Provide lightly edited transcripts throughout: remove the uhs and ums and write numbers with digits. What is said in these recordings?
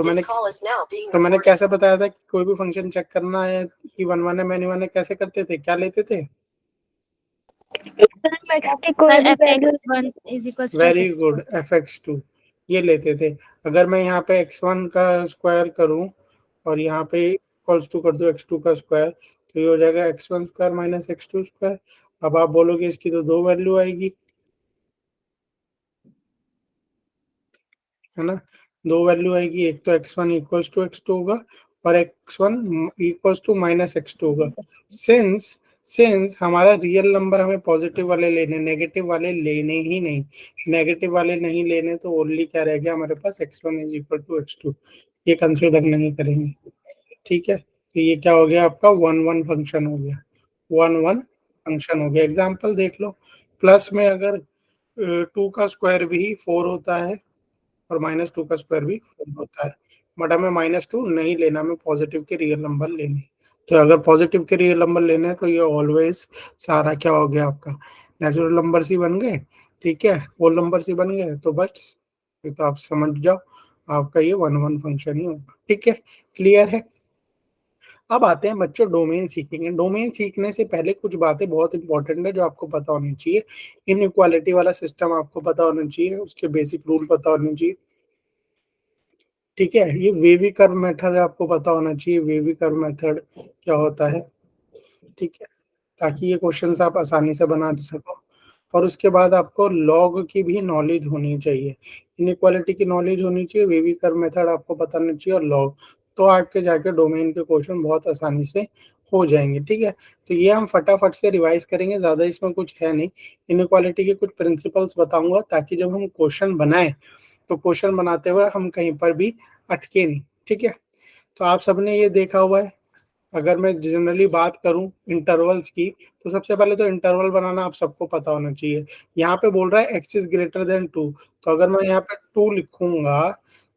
मैंने कैसे बताया था कि कोई भी फंक्शन चेक करना है कि 1 1 है मैनी 1 है, कैसे करते थे, क्या लेते थे? Sir fx1 is equals to very fx2। Good, fx2 ये लेते थे। अगर मैं यहाँ पे x1 का स्क्वायर करूं और यहाँ पे इक्वल्स टू कर दूं x2 का स्क्वायर, तो ये हो जाएगा x1 square minus x2 square. अब आप बोलोगे इसकी तो दो वैल्यू आएगी, है ना, दो वैल्यू आएगी, एक तो x1 इक्वल्स टू x2 होगा और x1 equals to minus x2 होगा। सिंस हमारा रियल नंबर हमें पॉजिटिव वाले लेने, नेगेटिव वाले लेने ही नहीं, नेगेटिव वाले नहीं लेने, तो ओनली क्या रह गया हमारे पास, x1 is equal to x2, ये कंसिडर नहीं करेंगे। ठीक है, तो ये क्या हो गया आपका 1 1 फंक्शन हो गया, 1 1 फंक्शन हो गया। एग्जाम्पल देख लो, प्लस में अगर 2 का स्क्वायर भी 4 होता है और -2 का स्क्वायर भी 4 होता है, बट हमें -2 नहीं लेना, हमें पॉजिटिव के रियल नंबर लेने। तो अगर पॉजिटिव के रियल नंबर लेने हैं तो ये ऑलवेज सारा क्या हो गया आपका, नेचुरल नंबर ही बन गए। ठीक है, होल नंबर ही बन गए, तो बस ये तो आप समझ जाओ आपका ये 1 1 फंक्शन ही होगा। ठीक है, क्लियर है। अब आते हैं बच्चों डोमेन सीखेंगे। डोमेन सीखने से पहले कुछ बातें बहुत इंपॉर्टेंट है जो आपको पता होनी चाहिए। इनइक्वालिटी वाला सिस्टम आपको पता होना चाहिए, उसके बेसिक रूल पता होने चाहिए। ठीक है, ये वेवी कर्व मेथड आपको पता होना चाहिए, वेवी कर्व मेथड क्या होता है। ठीक है, ताकि ये क्वेश्चंस आप आसानी से बना सको। और उसके बाद आपको लॉग की भी नॉलेज होनी चाहिए, इनइक्वालिटी की नॉलेज होनी चाहिए, वेवी कर्व मेथड आपको पता होना चाहिए और लॉग, तो आपके जाके डोमेन के क्वेश्चन बहुत आसानी से हो जाएंगे। ठीक है, तो ये हम फटाफट से रिवाइज करेंगे, ज़्यादा इसमें कुछ है नहीं। इनइक्वालिटी के कुछ प्रिंसिपल्स बताऊंगा ताकि जब हम क्वेश्चन बनाएं तो क्वेश्चन बनाते हुए हम कहीं पर भी अटके नहीं। ठीक है, तो आप सबने ये देखा हुआ है। अगर मैं जनरली बात करूं इंटरवल्स की, तो सबसे पहले तो इंटरवल बनाना आप सबको पता होना चाहिए। यहाँ पे बोल रहा है एक्स इज ग्रेटर देन 2, तो अगर मैं यहाँ पे 2 लिखूंगा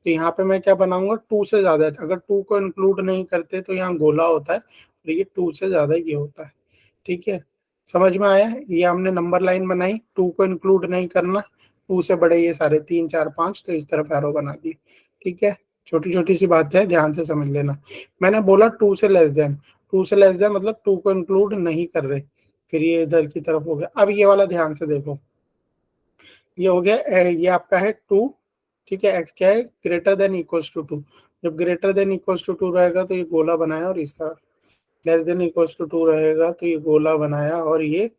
तो यहाँ पे मैं क्या बनाऊंगा, 2 से ज्यादा। अगर 2 को इंक्लूड नहीं करते तो यहाँ गोला होता है, और ये 2 से ज्यादा ये होता है। ठीक है, समझ में आया? ये हमने नंबर लाइन बनाई, 2 को इंक्लूड नहीं करना, 2 से बड़े ये सारे 3 4 5, तो इस तरफ एरो बना दी। ठीक है, छोटी छोटी सी बात है, ध्यान से समझ लेना। मैंने बोला 2 से लेस देन, 2 से लेस देन मतलब 2 को इंक्लूड नहीं कर रहे, फिर ये इधर की तरफ हो गया। अब ये वाला ध्यान से देखो, ये हो गया ये आपका है 2। ठीक है, एक्स क्या है, ग्रेटर देन इक्वल्स टू 2। जब ग्रेटर देन इक्वल्स टू 2 रहेगा तो ये गोला बनाया और इस तरफ, लेस देन इक्वल्स टू 2 रहेगा तो ये गोला बनाया और ये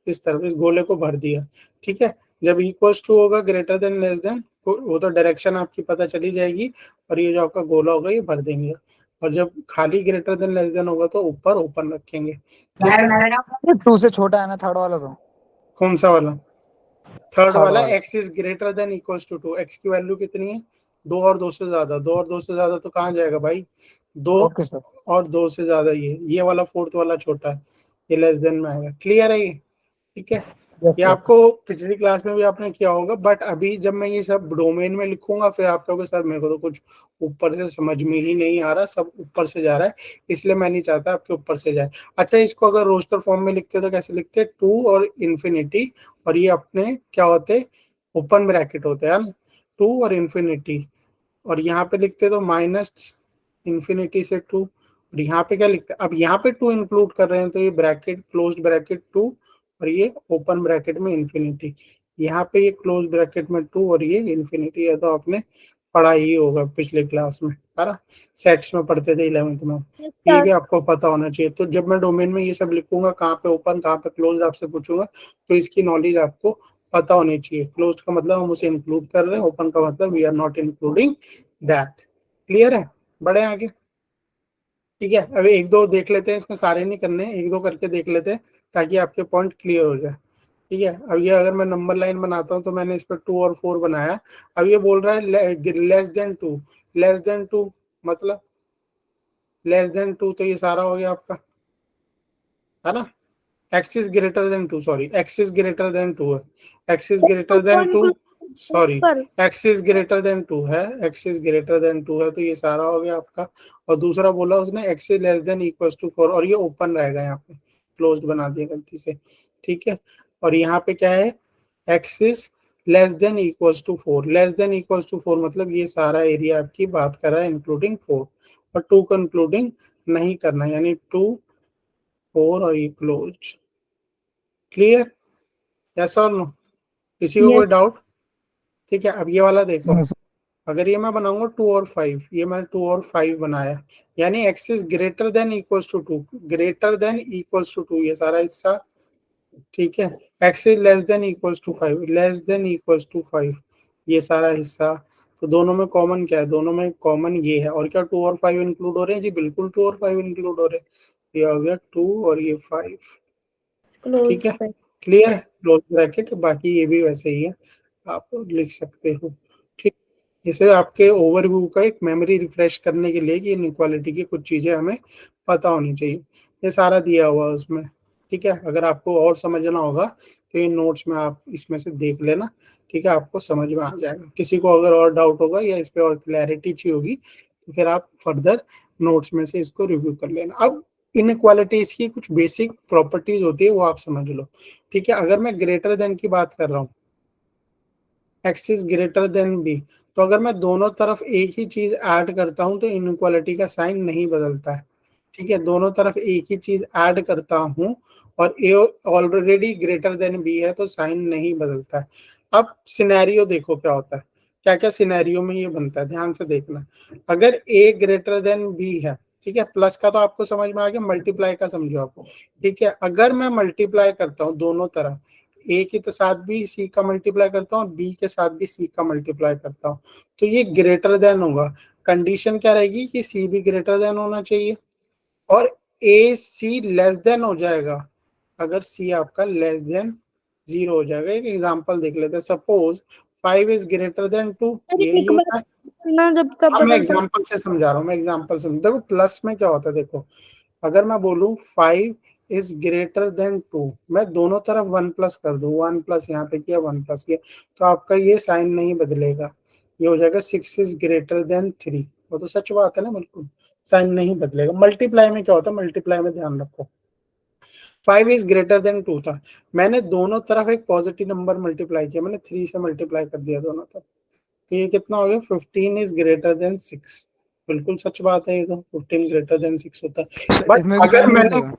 इस तरफ, इस गोले को भर दिया। ठीक है, जब इक्वल्स टू होगा ग्रेटर देन लेस देन, वो तो डायरेक्शन आपकी पता चली जाएगी, और ये जो आपका गोला होगा ये भर देंगे। और जब खाली ग्रेटर देन लेस देन होगा तो ऊपर ओपन रखेंगे। ठीक है, 2 से छोटा है ना थर्ड वाला, तो कौन सा वाला? थर्ड थर्ड वाला वाला। X is greater than equals to 2, x की वैल्यू कितनी है, 2 और 2 से ज्यादा, 2 और 2 से ज्यादा तो कहाँ जाएगा भाई, 2 ओके सर। और 2 से ज्यादा, ये वाला फोर्थ वाला छोटा है, ये लेस देन में आएगा। क्लियर है ये? ठीक है, यस ये सर। आपको पिछली क्लास में भी आपने किया होगा, बट अभी जब मैं ये सब डोमेन में लिखूंगा फिर आप कहोगे सर मेरे को तो कुछ ऊपर से समझ में ही नहीं आ रहा, सब ऊपर से जा रहा है, इसलिए मैं नहीं चाहता आपके ऊपर से जाए। अच्छा, इसको अगर रोस्टर फॉर्म में लिखते तो कैसे लिखते, 2 और इन्फिनिटी, और ये अपने क्या होते, ओपन ब्रैकेट होते हैं ना, 2 और इन्फिनिटी, और यहाँ पे लिखते तो माइनस इन्फिनिटी से 2, और यहाँ पे क्या लिखते हैं, अब यहाँ पे 2 इंक्लूड कर रहे हैं तो ये ब्रैकेट क्लोज्ड ब्रैकेट 2 और ये ओपन ब्रैकेट में इन्फिनिटी, यहाँ पे ये क्लोज ब्रैकेट में 2 और ये इन्फिनिटी है, तो आपने पढ़ा ही होगा पिछले क्लास में, है ना, सेट्स में पढ़ते थे 11th में, ये भी आपको पता होना चाहिए। तो जब मैं डोमेन में ये सब लिखूंगा, कहाँ पे ओपन कहाँ पे क्लोज आपसे पूछूंगा, तो इसकी नॉलेज आपको पता होनी चाहिए। क्लोज का मतलब हम उसे इंक्लूड कर रहे हैं, ओपन का मतलब we are not including that. Clear है? बढ़े आगे। ठीक है, अभी एक दो देख लेते हैं, इसमें सारे नहीं करने, एक दो करके देख लेते हैं ताकि आपके पॉइंट क्लियर हो जाए। ठीक है, अब ये अगर मैं नंबर लाइन बनाता हूँ तो मैंने इस पर 2 और 4 बनाया। अब ये बोल रहा है लेस देन 2, लेस देन 2 मतलब लेस देन 2, तो ये सारा हो गया आपका, है ना, x is greater than 2, sorry x is greater than 2 है, x is greater than 2, sorry x is greater than 2 है, x is greater than 2 है, तो ये सारा हो गया आपका। और दूसरा बोला उसने x is less than equals to 4, और ये ओपन रहेगा, यहाँ पे क्लोज्ड बना दिया गलती से। ठीक है, और यहाँ पे क्या है, x is less than equals to 4, less than equals to 4 मतलब ये सारा एरिया आपकी बात कर रहा है इंक्लूडिंग 4, और 2 को इंक्लूडिंग नहीं करना, यानी 2 4 और ये क्लोज। क्लियर? यस और नो? किसी को Yes. कोई डाउट? ठीक है, अब ये वाला देखो, नो सर। अगर ये मैं बनाऊंगा 2 और 5, ये मैंने 2 और 5 बनाया, यानी x is greater than equals to 2, greater than equals to 2, ये सारा हिस्सा। ठीक है, x is less than equals to 5, less than equals to 5, ये सारा हिस्सा। तो दोनों में कॉमन क्या है? दोनों में कॉमन ये है, और क्या 2 और 5 इंक्लूड हो रहे हैं? जी बिल्कुल 2 और 5 इंक्लूड हो रहे हैं। ये हो गया 2 और ये 5। ठीक है, क्लियर है? क्लोज ब्रैकेट, बाकी ये भी वैसे ही है, आप लिख सकते हो। ठीक, इसे आपके ओवरव्यू का एक मेमोरी रिफ्रेश करने के लिए कि इनइक्वालिटी की कुछ चीजें हमें पता होनी चाहिए, ये सारा दिया हुआ है उसमें। ठीक है, अगर आपको और समझना होगा तो ये नोट्स में आप इसमें से देख लेना। ठीक है, आपको समझ में आ जाएगा। किसी को अगर और डाउट होगा या इस पे और क्लैरिटी चाहिए होगी तो फिर आप फर्दर नोट्स में से इसको रिव्यू कर लेना। अब इनइक्वालिटीज की कुछ बेसिक प्रॉपर्टीज होती है, वो आप समझ लो। ठीक है, अगर मैं ग्रेटर देन की बात कर रहा हूँ, x is greater than B, तो अगर मैं दोनों तरफ एक ही चीज ऐड करता हूं तो इनइक्वालिटी का साइन नहीं बदलता है। ठीक है, दोनों तरफ एक ही चीज ऐड करता हूं और ए ऑलरेडी ग्रेटर देन बी है तो साइन नहीं बदलता है। अब सिनेरियो देखो क्या होता है, क्या क्या सिनेरियो में ये बनता है, ध्यान से देखना। अगर ए ग्रेटर देन बी है, ठीक है, प्लस का तो आपको समझ में आ गया, मल्टीप्लाई का समझो आप। ठीक है, अगर मैं मल्टीप्लाई करता हूँ दोनों तरफ, ए के तो साथ भी सी का मल्टीप्लाई करता हूँ और बी के साथ भी सी का मल्टीप्लाई करता हूँ, तो ये ग्रेटर देन होगा। कंडीशन क्या रहेगी कि सी भी ग्रेटर देन होना चाहिए और ए सी लेस देन हो जाएगा अगर सी आपका लेस देन 0 हो जाएगा। एक एग्जांपल देख लेते हैं, सपोज 5 इज ग्रेटर देन 2, यही होता है। ना जब कब अब मैं बदलता है? एग्जांपल से समझा रहा हूँ, मैं एग्जांपल से देखो प्लस में क्या होता है। देखो अगर मैं बोलूँ 5 इज ग्रेटर देन 2, मैं दोनों तरफ 1 प्लस कर दूं, 1 प्लस यहाँ पे किया 1 प्लस किया, तो आपका ये साइन नहीं बदलेगा, ये हो जाएगा 6 इज ग्रेटर देन 3। वो तो सच बात है ना, बिल्कुल साइन नहीं बदलेगा। मल्टीप्लाई में क्या होता है, मल्टीप्लाई में ध्यान रखो 5 इज ग्रेटर देन 2 था, मैंने दोनों तरफ एक पॉजिटिव नंबर मल्टीप्लाई किया, मैंने 3 से मल्टीप्लाई कर दिया दोनों तरफ, तो ये कितना हो गया 15 इज ग्रेटर देन 6। बिल्कुल सच बात है, ये तो 15 ग्रेटर देन 6 होता है। सर बट इसमें भी अगर साइन नहीं मैंने, बदलेगा?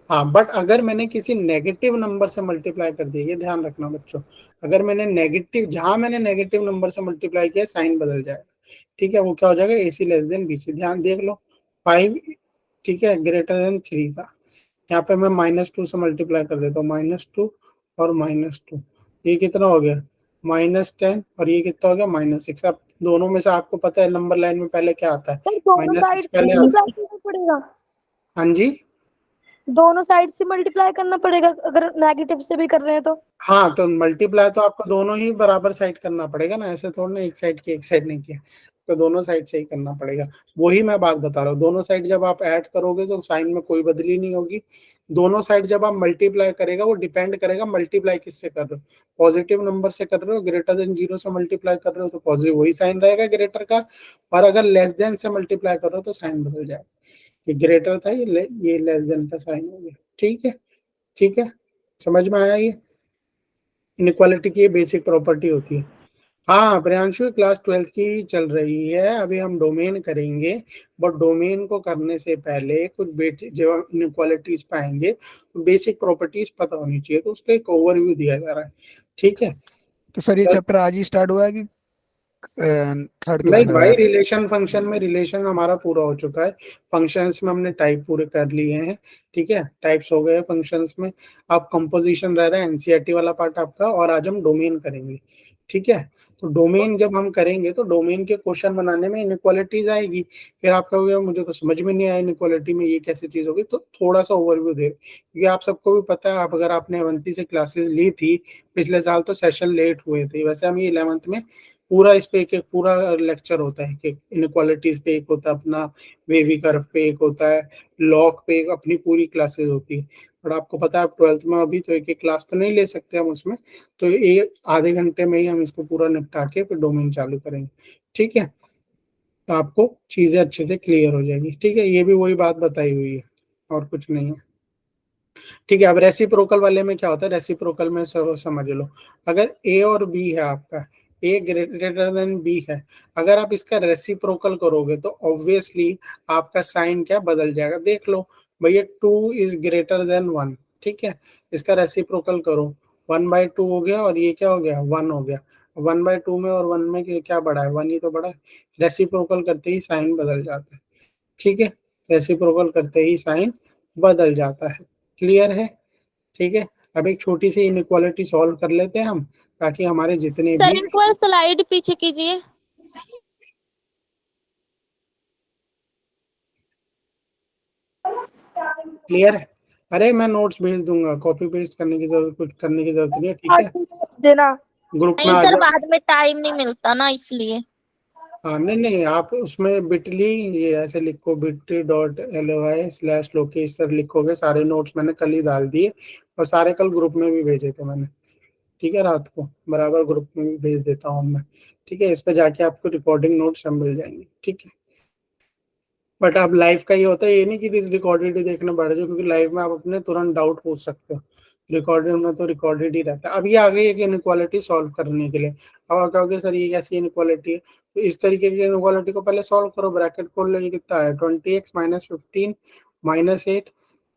हाँ बट अगर मैंने किसी नेगेटिव नंबर से मल्टीप्लाई कर दिया, ये ध्यान रखना बच्चों, अगर मैंने नेगेटिव, जहां मैंने नेगेटिव नंबर से मल्टीप्लाई किया साइन बदल जाएगा। ठीक है, वो क्या हो जाएगा, ए सी लेस देन बी सी। ध्यान देख लो 5, ठीक है, ग्रेटर देन 3 था, यहाँ पे मैं -2 से मल्टीप्लाई कर देता हूँ, -2 और -2, ये कितना हो गया -10, और ये कितना हो गया -6। अब दोनों में से आपको पता है नंबर लाइन में पहले क्या आता है, सर दोनों -6 साइड पहले आता है। मल्टीप्लाई करना पड़ेगा? हाँ जी, दोनों साइड से मल्टीप्लाई करना पड़ेगा अगर नेगेटिव से भी कर रहे हैं तो? हाँ तो मल्टीप्लाई तो आपको दोनों ही बराबर साइड करना पड़ेगा ना, ऐसे थोड़ा ना एक साइड की एक साइड नहीं किया, तो दोनों साइड से ही करना पड़ेगा। वही मैं बात बता रहा हूँ, दोनों साइड जब आप ऐड करोगे तो साइन में कोई बदली नहीं होगी। दोनों साइड जब आप मल्टीप्लाई करेगा, वो डिपेंड करेगा मल्टीप्लाई किससे कर रहे हो, पॉजिटिव नंबर से कर रहे हो, ग्रेटर देन 0 से मल्टीप्लाई कर रहे हो तो पॉजिटिव वही साइन रहेगा ग्रेटर का, और अगर लेस देन से मल्टीप्लाई कर रहे हो तो साइन बदल जाएगा। ये ग्रेटर था, ये लेस देन का साइन हो गया। ठीक है, ठीक है, समझ में आया? ये इनइक्वालिटी की बेसिक प्रॉपर्टी होती है। हाँ प्रियांशु, क्लास 12th की चल रही है, अभी हम डोमेन करेंगे, बट डोमेन को करने से पहले कुछ जब हम इनइक्वालिटीज पाएंगे तो बेसिक प्रॉपर्टीज पता होनी चाहिए, तो उसका एक ओवरव्यू दिया जा रहा है। ठीक है तो सर ये सर, चैप्टर आज ही स्टार्ट हुआ है कि थर्ड क्लास नहीं में भाई, लगाया था? रिलेशन फंक्शन में रिलेशन हमारा पूरा हो चुका है, फंक्शंस में हमने टाइप पूरे कर लिए हैं। ठीक है, टाइप्स हो गए फंक्शंस में, अब कंपोजिशन रह रहा है एनसीईआरटी वाला पार्ट आपका, और आज हम डोमेन करेंगे। ठीक है, तो डोमेन जब हम करेंगे तो डोमेन के क्वेश्चन बनाने में इनइक्वालिटीज आएगी, फिर आप कहोगे मुझे तो समझ में नहीं आया इनइक्वालिटी में ये कैसी चीज होगी, तो थोड़ा सा ओवरव्यू दे, क्योंकि आप सबको भी पता है, आप अगर आपने 11वीं से क्लासेस ली थी पिछले साल तो सेशन लेट हुए थे, वैसे हम ये 11th में पूरा इस पे एक पूरा लेक्चर होता है कि इनइक्वालिटीज पे एक होता है अपना, वेवी कर्व पे एक होता है, लॉग पे एक, अपनी पूरी क्लासेस होती है। और आपको पता है 12th में अभी तो एक एक क्लास तो नहीं ले सकते हम उसमें, तो ये आधे घंटे में ही हम इसको पूरा निपटा के फिर डोमेन चालू करेंगे। ठीक है, तो आपको चीजें अच्छे से क्लियर हो जाएंगी। ठीक है, ये भी वही बात बताई हुई है और कुछ नहीं है। ठीक है, अब रेसिप्रोकल वाले में क्या होता है, रेसिप्रोकल में समझ लो, अगर ए और बी है आपका, ए ग्रेटर देन बी है, अगर आप इसका रेसिप्रोकल करोगे तो ऑब्वियसली आपका साइन क्या बदल जाएगा। देख लो भैया, 2 इज ग्रेटर देन 1, ठीक है, इसका रेसिप्रोकल करो, 1/2 हो गया और ये क्या हो गया, 1 हो गया। 1/2 में और 1 में क्या बड़ा है, 1 ही तो बड़ा है। रेसिप्रोकल करते ही साइन बदल जाता है, ठीक है, रेसिप्रोकल करते ही साइन बदल जाता है। क्लियर है? ठीक है, अब एक छोटी सी इनइक्वालिटी सॉल्व कर लेते हैं हम, ताकि हमारे जितने सर भी एक बार स्लाइड पीछे कीजिए। क्लियर है। अरे मैं नोट्स भेज दूंगा, कॉपी पेस्ट करने की जरूरत, कुछ करने की जरूरत नहीं है, ठीक है, देना। ग्रुप में नहीं आ सर, जाओ। बाद में टाइम नहीं मिलता ना, इसलिए। हाँ नहीं नहीं, आप उसमें बिटली ये ऐसे लिखो, bit.ly/लोकेश सर लिखोगे, सारे नोट्स मैंने कल ही डाल दिए और सारे कल ग्रुप में भी भेजे थे मैंने, ठीक है, रात को बराबर ग्रुप में भी भेज देता हूँ मैं, ठीक है, इस पे जाके आपको रिकॉर्डिंग नोट्स सब मिल जाएंगे, ठीक है। बट अब लाइव का ये होता है, ये नहीं कि रिकॉर्डेड ही देखने बैठ जाओ, क्योंकि लाइव में आप अपने तुरंत डाउट पूछ सकते हो, रिकॉर्डेड में तो रिकॉर्डेड ही रहता है। अब ये आ गई एक इनइक्वालिटी सॉल्व करने के लिए। अब आप कहोगे सर ये कैसी इनइक्वालिटी है, तो इस तरीके की इनइक्वालिटी को पहले सॉल्व करो, ब्रैकेट खोल लो, ये कितना है, 20x - 15 - 8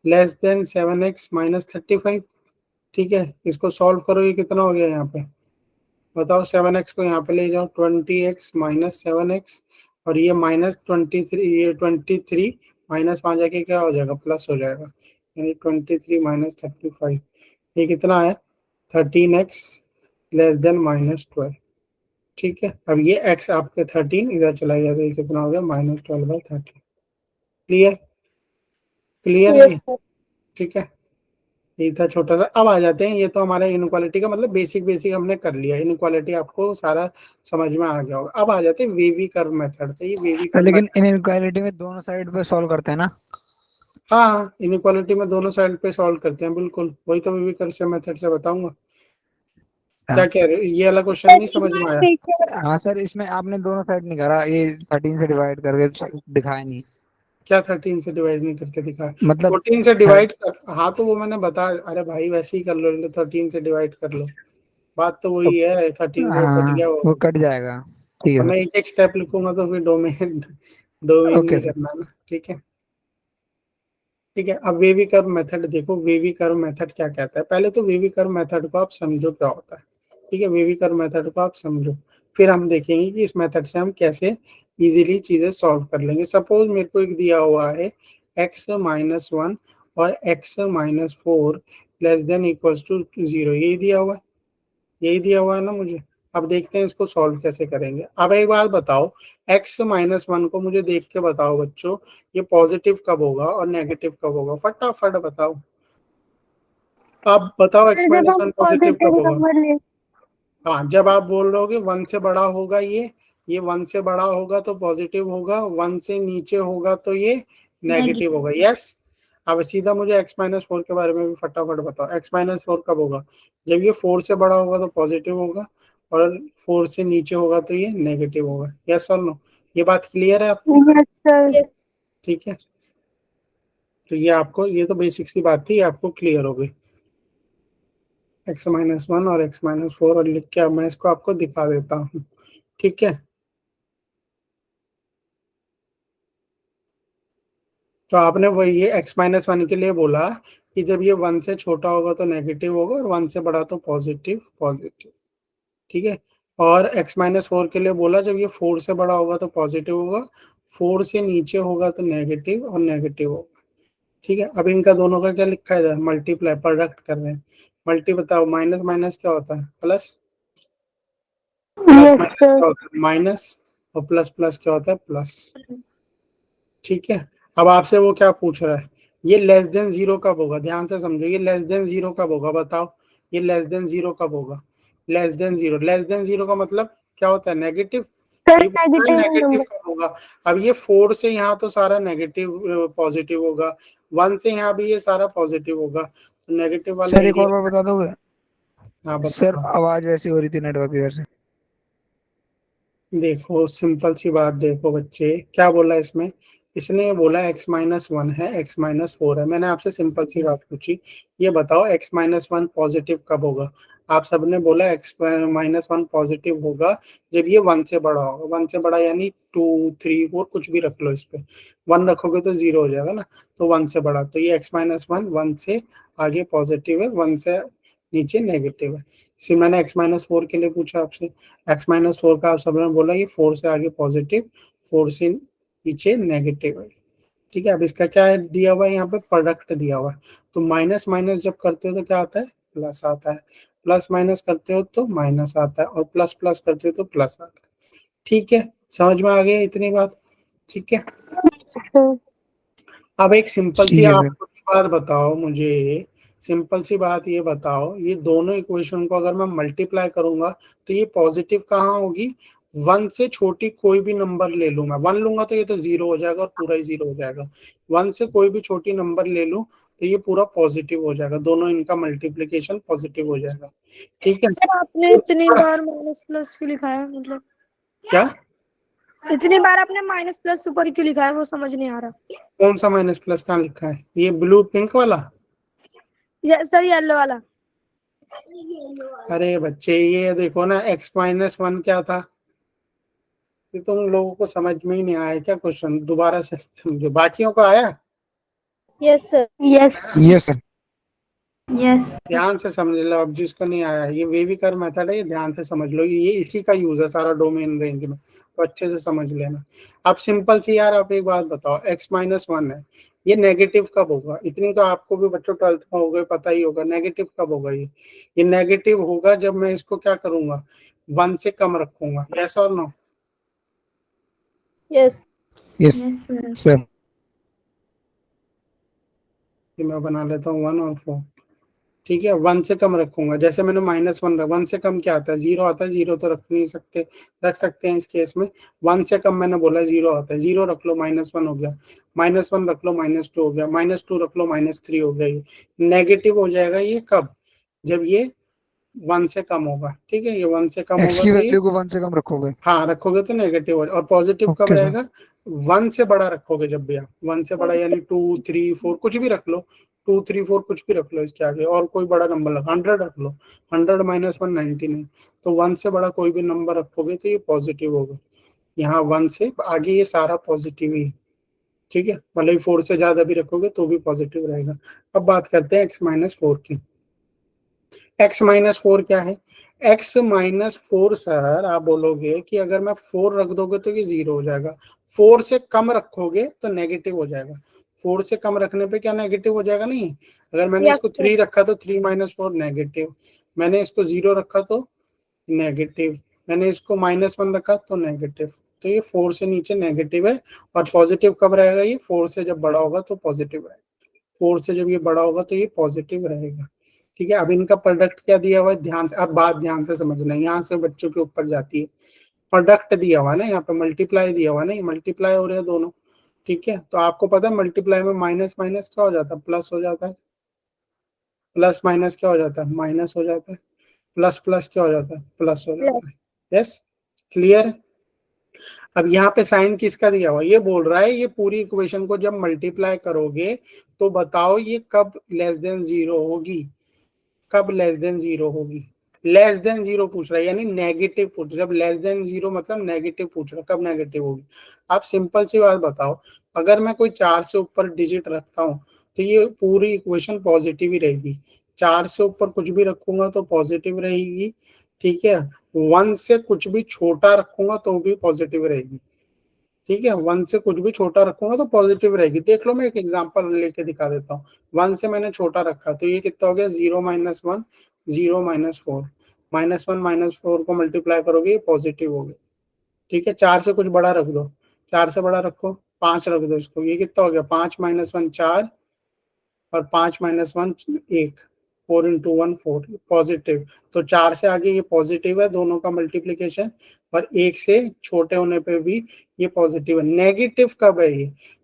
लेस देन 7x - 35, ठीक है, इसको सॉल्व करो, ये कितना हो गया यहाँ पे, बताओ, 7x को यहाँ पे ले जाओ, 20x - 7x, और ये -23, ये 23 माइनस 5 जाके क्या हो जाएगा, प्लस हो जाएगा, यानी 23 - 35, ये कितना है, 13x लेस देन -12, ठीक है। अब ये x आपके 13 इधर चला गया, तो ये कितना हो गया, -12/13। क्लियर? क्लियर है ये? ठीक है, ये था छोटा सा। अब आ जाते हैं, ये तो हमारा इनक्वालिटी का मतलब बेसिक बेसिक हमने कर लिया, इनक्वालिटी आपको सारा समझ में आ गया होगा। अब आ जाते हैं वेवी कर्व मेथड पे। ये वेवी कर्व लेकिन मेथड, इनइक्वालिटी में दोनों साइड पे सॉल्व करते हैं ना? हाँ इनक्वालिटी में दोनों साइड पे सॉल्व करते हैं, बिल्कुल वही तो वेवी कर्व से मेथड से बताऊंगा। क्या हाँ। कह रहे हो, ये वाला क्वेश्चन नहीं समझ में आया? हाँ सर, इसमें आपने दोनों साइड नहीं करा, ये 13 से डिवाइड करके दिखाया नहीं। क्या 13 से डिवाइड नहीं करके दिखाया, मतलब 14 से थर्ड। डिवाइड कर, हाँ तो वो मैंने बताया, अरे भाई वैसे ही कर लो, 13 से डिवाइड कर लो, बात तो वही है, 13 से वो कट हाँ, गया वो वो। कट जाएगा। ठीक है और मैं सर। एक एक स्टेप लिखूंगा तो फिर डोमेन डोमेन ओके नहीं सर। करना ना, ठीक है। ठीक है, अब वेवी कर्व मेथड देखो, वेवी कर्व मेथड क्या कहता है, पहले तो वेवी कर्व मेथड को आप समझो क्या होता है, ठीक है, वेवी कर्व मेथड को आप समझो, फिर हम देखेंगे कि इस मेथड से हम कैसे इजीली चीजें सॉल्व कर लेंगे। सपोज मेरे को एक दिया हुआ है x - 1 और x - 4 less than equals to 0, यही दिया हुआ है, यही दिया हुआ है ना मुझे। अब देखते हैं इसको सॉल्व कैसे करेंगे। अब एक बात बताओ, x - 1 को मुझे देख के बताओ बच्चों, ये पॉजिटिव कब होगा और नेगेटिव कब होगा, फटाफट बताओ। आप बताओ जब हम x - 1 पॉजिटिव पॉजिटिव कब होगा। नंबर ले। हाँ, जब आप बोल रहे हो कि 1 से बड़ा होगा ये 1 से बड़ा होगा तो पॉजिटिव होगा, 1 से नीचे होगा तो ये नेगेटिव होगा, यस। अब सीधा मुझे x - 4 के बारे में भी फटाफट बताओ, x - 4 कब होगा, जब ये 4 से बड़ा होगा तो पॉजिटिव होगा, और 4 से नीचे होगा तो ये नेगेटिव होगा, यस और नो। ये बात क्लियर है आपको? Yes sir. ठीक है, तो ये आपको, ये तो बेसिक सी बात थी, आपको क्लियर हो गई। x - 1 और x - 4, और लिख के अब मैं इसको आपको दिखा देता हूँ, ठीक है। तो आपने वही ये x - 1 के लिए बोला कि जब ये 1 से छोटा होगा तो नेगेटिव होगा और 1 से बड़ा तो पॉजिटिव पॉजिटिव, ठीक है। और x - 4 के लिए बोला जब ये 4 से बड़ा होगा तो पॉजिटिव होगा, 4 से नीचे होगा तो नेगेटिव और नेगेटिव होगा, ठीक है। अब इनका दोनों का क्या लिखा है इधर, मल्टीप्लाई, प्रोडक्ट कर रहे हैं। मल्टी बताओ, माइनस माइनस क्या होता है, plus, plus yes minus sir. क्या होता है, माइनस, और प्लस प्लस क्या होता है, प्लस, ठीक है। अब आपसे वो क्या पूछ रहा है, ये लेस देन जीरो कब होगा, ध्यान से समझो, ये लेस देन जीरो कब होगा, बताओ, ये लेस देन जीरो कब होगा, less than zero, less than zero का मतलब क्या होता है, नेगेटिव, सर ये पूछ रहा है नेगेटिव नेगेटिव नंबर। कब होगा। अब ये 4 से यहाँ तो सारा नेगेटिव पॉजिटिव होगा, 1 से यहाँ भी ये सारा पॉजिटिव होगा, तो नेगेटिव वाला सर एक और बार एरिया। बता दोगे? हाँ सर बताओ। आवाज वैसी हो रही थी नेटवर्क की वजह से। देखो सिंपल सी बात, देखो बच्चे क्या बोला इसमें, इसने बोला x-1 है, x-4 है। मैंने आपसे सिंपल सी बात पूछी, ये बताओ x-1 पॉजिटिव कब होगा? आप सबने बोला x-1 पॉजिटिव होगा जब ये 1 से बड़ा होगा। 1 से बड़ा यानी 2, 3, 4 कुछ भी रख लो, इस पे 1 रखोगे तो 0 हो जाएगा ना, तो 1 से बड़ा, तो ये x-1 1 से आगे पॉजिटिव है, 1 से नीचे नेगेटिव है। इसी मैंने x-4 के लिए पूछा आपसे। x-4 का आप सबने बोला ये 4 से आगे पॉजिटिव, 4 से नीचे नेगेटिव है। ठीक है, अब इसका क्या है दिया हुआ है, यहाँ पे प्रोडक्ट दिया हुआ है, तो माइनस माइनस जब करते हो तो क्या आता है, प्लस आता है, प्लस माइनस करते हो तो माइनस आता है, और प्लस प्लस करते हो तो प्लस आता है। ठीक है, समझ में आ गई इतनी बात? ठीक है, अब एक सिंपल सी ठीक है सर। आपको बात बताओ मुझे, सिंपल सी बात ये बताओ, ये दोनों इक्वेशन को अगर मैं मल्टीप्लाई करूंगा तो ये पॉजिटिव कहाँ होगी? 1 से छोटी कोई भी नंबर ले लूं मैं, 1 लूंगा तो ये तो 0 हो जाएगा और पूरा ही 0 हो जाएगा। 1 से कोई भी छोटी नंबर ले लूं तो ये पूरा पॉजिटिव हो जाएगा, दोनों इनका मल्टीप्लीकेशन पॉजिटिव हो जाएगा। ठीक है, सर आपने इतनी बार माइनस प्लस क्यों लिखा है, मतलब क्या इतनी बार आपने माइनस प्लस ऊपर क्यों लिखा है, वो समझ नहीं आ रहा। कौन सा माइनस प्लस कहाँ लिखा है? ये ब्लू पिंक वाला? सर येलो वाला। अरे बच्चे ये देखो ना, x-1 क्या था? ये तुम लोगों को समझ में ही नहीं आया क्या क्वेश्चन? दोबारा से समझो, बाकियों को आया? Yes sir. Yes sir. ध्यान से समझ लो, अब जिसको नहीं आया, ये वेविकर मेथड है, ये ध्यान से समझ लो, ये इसी का यूज है सारा डोमेन रेंज में, तो अच्छे से समझ लेना। अब सिंपल सी यार, आप एक बात बताओ, x-1 है, ये नेगेटिव कब होगा? इतनी तो आपको भी बच्चों 12th में हो गए, पता ही होगा नेगेटिव कब होगा। ये नेगेटिव होगा जब मैं इसको क्या करूंगा, 1 से कम रखूंगा। यस और नो? Yes yes sir. मैं बना लेता हूँ 1 और 4। ठीक है, 1 से कम रखूंगा, जैसे मैंने -1 1 से कम क्या आता है, 0 आता है, 0 तो रख नहीं सकते, रख सकते हैं इस केस में। 1 से कम मैंने बोला 0 आता है, 0 रख लो, -1 हो गया, -1 रख लो, -2 हो गया, -2 रख लो, -3 हो गया। ये नेगेटिव हो जाएगा, ये कब? जब ये 1 से कम होगा। ठीक है, ये 1 से कम एक्स होगा की तो ये, वैल्यू को 1 से कम रखोगे? हाँ रखोगे तो नेगेटिव हो, और पॉजिटिव कब ओके सर। रहेगा? 1 से बड़ा रखोगे जब भी आप, 1 से बड़ा यानी 2, 3, 4 कुछ भी रख लो, 2, 3, 4 कुछ भी रख लो इसके आगे, और कोई बड़ा नंबर रख, 100 रख लो, 100 -1 99, तो 1 से बड़ा कोई भी नंबर रखोगे तो ये पॉजिटिव होगा। यहाँ 1 से आगे ये सारा पॉजिटिव ही। ठीक है, भले ही 4 से ज्यादा भी रखोगे तो भी पॉजिटिव रहेगा। अब बात करते हैं x-4 की। x-4 क्या है? x-4 सर, आप बोलोगे कि अगर मैं 4 रख दोगे तो ये 0 हो जाएगा, 4 से कम रखोगे तो नेगेटिव हो जाएगा। 4 से कम रखने पे क्या नेगेटिव हो जाएगा? नहीं, अगर मैंने यस इसको सर। 3 रखा तो 3 - 4 नेगेटिव, मैंने इसको 0 रखा तो नेगेटिव, मैंने इसको -1 रखा तो नेगेटिव, तो ये 4 से नीचे नेगेटिव है। और पॉजिटिव कब रहेगा? ये 4 से जब बड़ा होगा तो पॉजिटिव रहेगा, 4 से जब ये बड़ा होगा तो ये पॉजिटिव रहेगा। ठीक है, अब इनका प्रोडक्ट क्या दिया हुआ है, ध्यान से, अब बात ध्यान से समझना, यहाँ से बच्चों के ऊपर जाती है। प्रोडक्ट दिया हुआ है ना, यहाँ पे मल्टीप्लाई दिया हुआ है ना, ये मल्टीप्लाई हो रहे हैं दोनों। ठीक है, तो आपको पता है मल्टीप्लाई में माइनस माइनस क्या हो जाता है, प्लस हो जाता है, प्लस माइनस क्या हो जाता है, माइनस हो जाता है, प्लस प्लस क्या हो जाता है, प्लस हो जाता है। Yes, clear? अब यहाँ पे साइन किसका दिया हुआ, ये बोल रहा है ये पूरी इक्वेशन को जब मल्टीप्लाई करोगे तो बताओ ये कब लेस देन 0 होगी, कब लेस देन 0 होगी? लेस देन 0 पूछ रहा है, यानी नेगेटिव पूछ रहा है। जब लेस देन 0 मतलब नेगेटिव पूछ रहा है, कब नेगेटिव होगी? आप सिंपल सी बात बताओ, अगर मैं कोई 4 से ऊपर डिजिट रखता हूँ तो ये पूरी इक्वेशन पॉजिटिव ही रहेगी, 4 से ऊपर कुछ भी रखूंगा तो पॉजिटिव रहेगी। ठीक है, 1 से कुछ भी छोटा रखूंगा तो भी पॉजिटिव रहेगी। ठीक है, 1 से कुछ भी छोटा रखूंगा तो पॉजिटिव रहेगी। देख लो, मैं एक एग्जांपल लेके दिखा देता हूँ। 1 से मैंने छोटा रखा तो ये कितना हो गया, 0 - 1 0 - 4, -1 - 4 को मल्टीप्लाई करोगे ये पॉजिटिव हो गया। ठीक है, 4 से कुछ बड़ा रख दो, 4 से बड़ा रखो, 5 रख दो इसको, ये कितना हो गया, 5 - 1 4, और 5 - 1 1, 4 × 1 4, पॉजिटिव। तो 4 से आगे ये पॉजिटिव है, दोनों का मल्टीप्लीकेशन, और 1 से छोटे होने पे भी ये पॉजिटिव है। नेगेटिव कब है?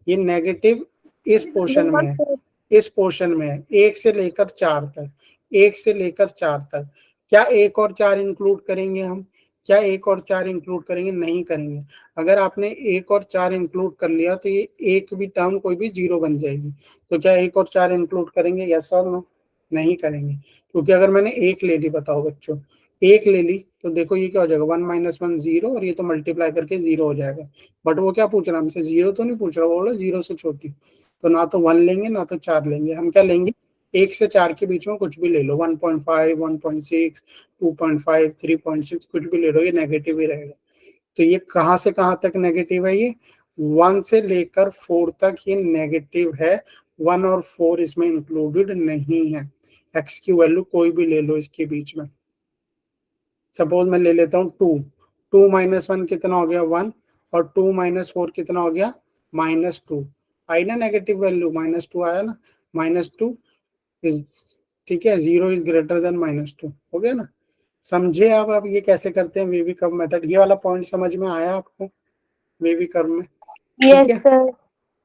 ये नेगेटिव इस पोर्शन में है, इस पोर्शन में है, 1 से लेकर 4 तक, 1 से लेकर 4 तक। क्या 1 और 4 इंक्लूड करेंगे हम? क्या 1 और 4 इंक्लूड करेंगे? नहीं करेंगे। अगर आपने 1 और 4 इंक्लूड कर लिया तो ये एक भी टर्म कोई भी 0 बन जाएगी। तो क्या 1 और 4 इंक्लूड करेंगे? यस और नो? नहीं करेंगे, क्योंकि अगर मैंने 1 ले ली, बताओ बच्चों, 1 ले ली तो देखो ये क्या हो जाएगा, 1 - 1 0, और ये तो मल्टीप्लाई करके 0 हो जाएगा। बट वो क्या पूछ रहा है हमसे? 0 तो नहीं पूछ रहा, वो बोला 0 से छोटी। तो ना तो 1 लेंगे ना तो 4 लेंगे, हम क्या लेंगे? 1 से 4 के बीच में कुछ भी ले लो, 1.5, 1.6, 2.5, 3.6, कुछ भी ले लो, ये नेगेटिव ही रहेगा। तो ये कहाँ से कहाँ तक नेगेटिव है? ये 1 से लेकर 4 तक ये नेगेटिव है। 1 और 4 इसमें इंक्लूडेड नहीं है। एक्स की वैल्यू कोई भी ले लो इसके बीच में। सपोज मैं ले लेता हूँ 2। 2 - 1 कितना हो गया? 1, और 2 - 4 कितना हो गया? -2। आई ना नेगेटिव वैल्यू? -2 आया ना? -2 इज, ठीक है, 0 इज ग्रेटर देन -2, हो गया ना? समझे आप? अब ये कैसे करते हैं वेवी कर्व मेथड? ये वाला पॉइंट समझ में आया आपको वेवी कर्व में? ठीक यस है, सर,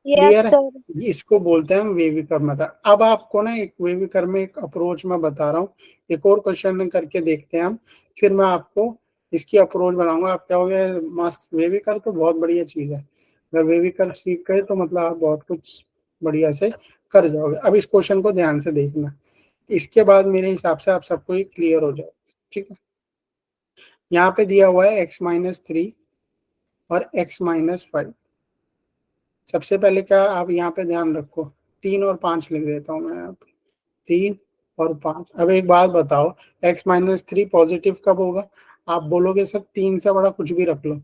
यस क्लियर है? सर। इसको बोलते हैं हम वेवी कर्व मेथड। अब आपको ना एक वेवी कर्व में एक अप्रोच मैं बता रहा हूँ, एक और क्वेश्चन करके देखते हैं हम, फिर मैं आपको इसकी अप्रोच बनाऊंगा। आप क्या हो गया, मस्त वेवी कर्व तो बहुत बढ़िया चीज है। अगर वेवी कर्व सीख गए तो मतलब आप बहुत कुछ बढ़िया से कर जाओगे। अब इस क्वेश्चन को ध्यान से देखना, इसके बाद मेरे हिसाब से आप सबको ये क्लियर हो जाए। ठीक है, यहाँ पे दिया हुआ है x-3 और x-5। सबसे पहले क्या आप यहाँ पे ध्यान रखो, 3 और 5 लिख देता हूँ मैं यहाँ पे, 3 और 5। अब एक बात बताओ, x-3 पॉजिटिव कब होगा? आप बोलोगे सर 3 से बड़ा कुछ भी रख लो।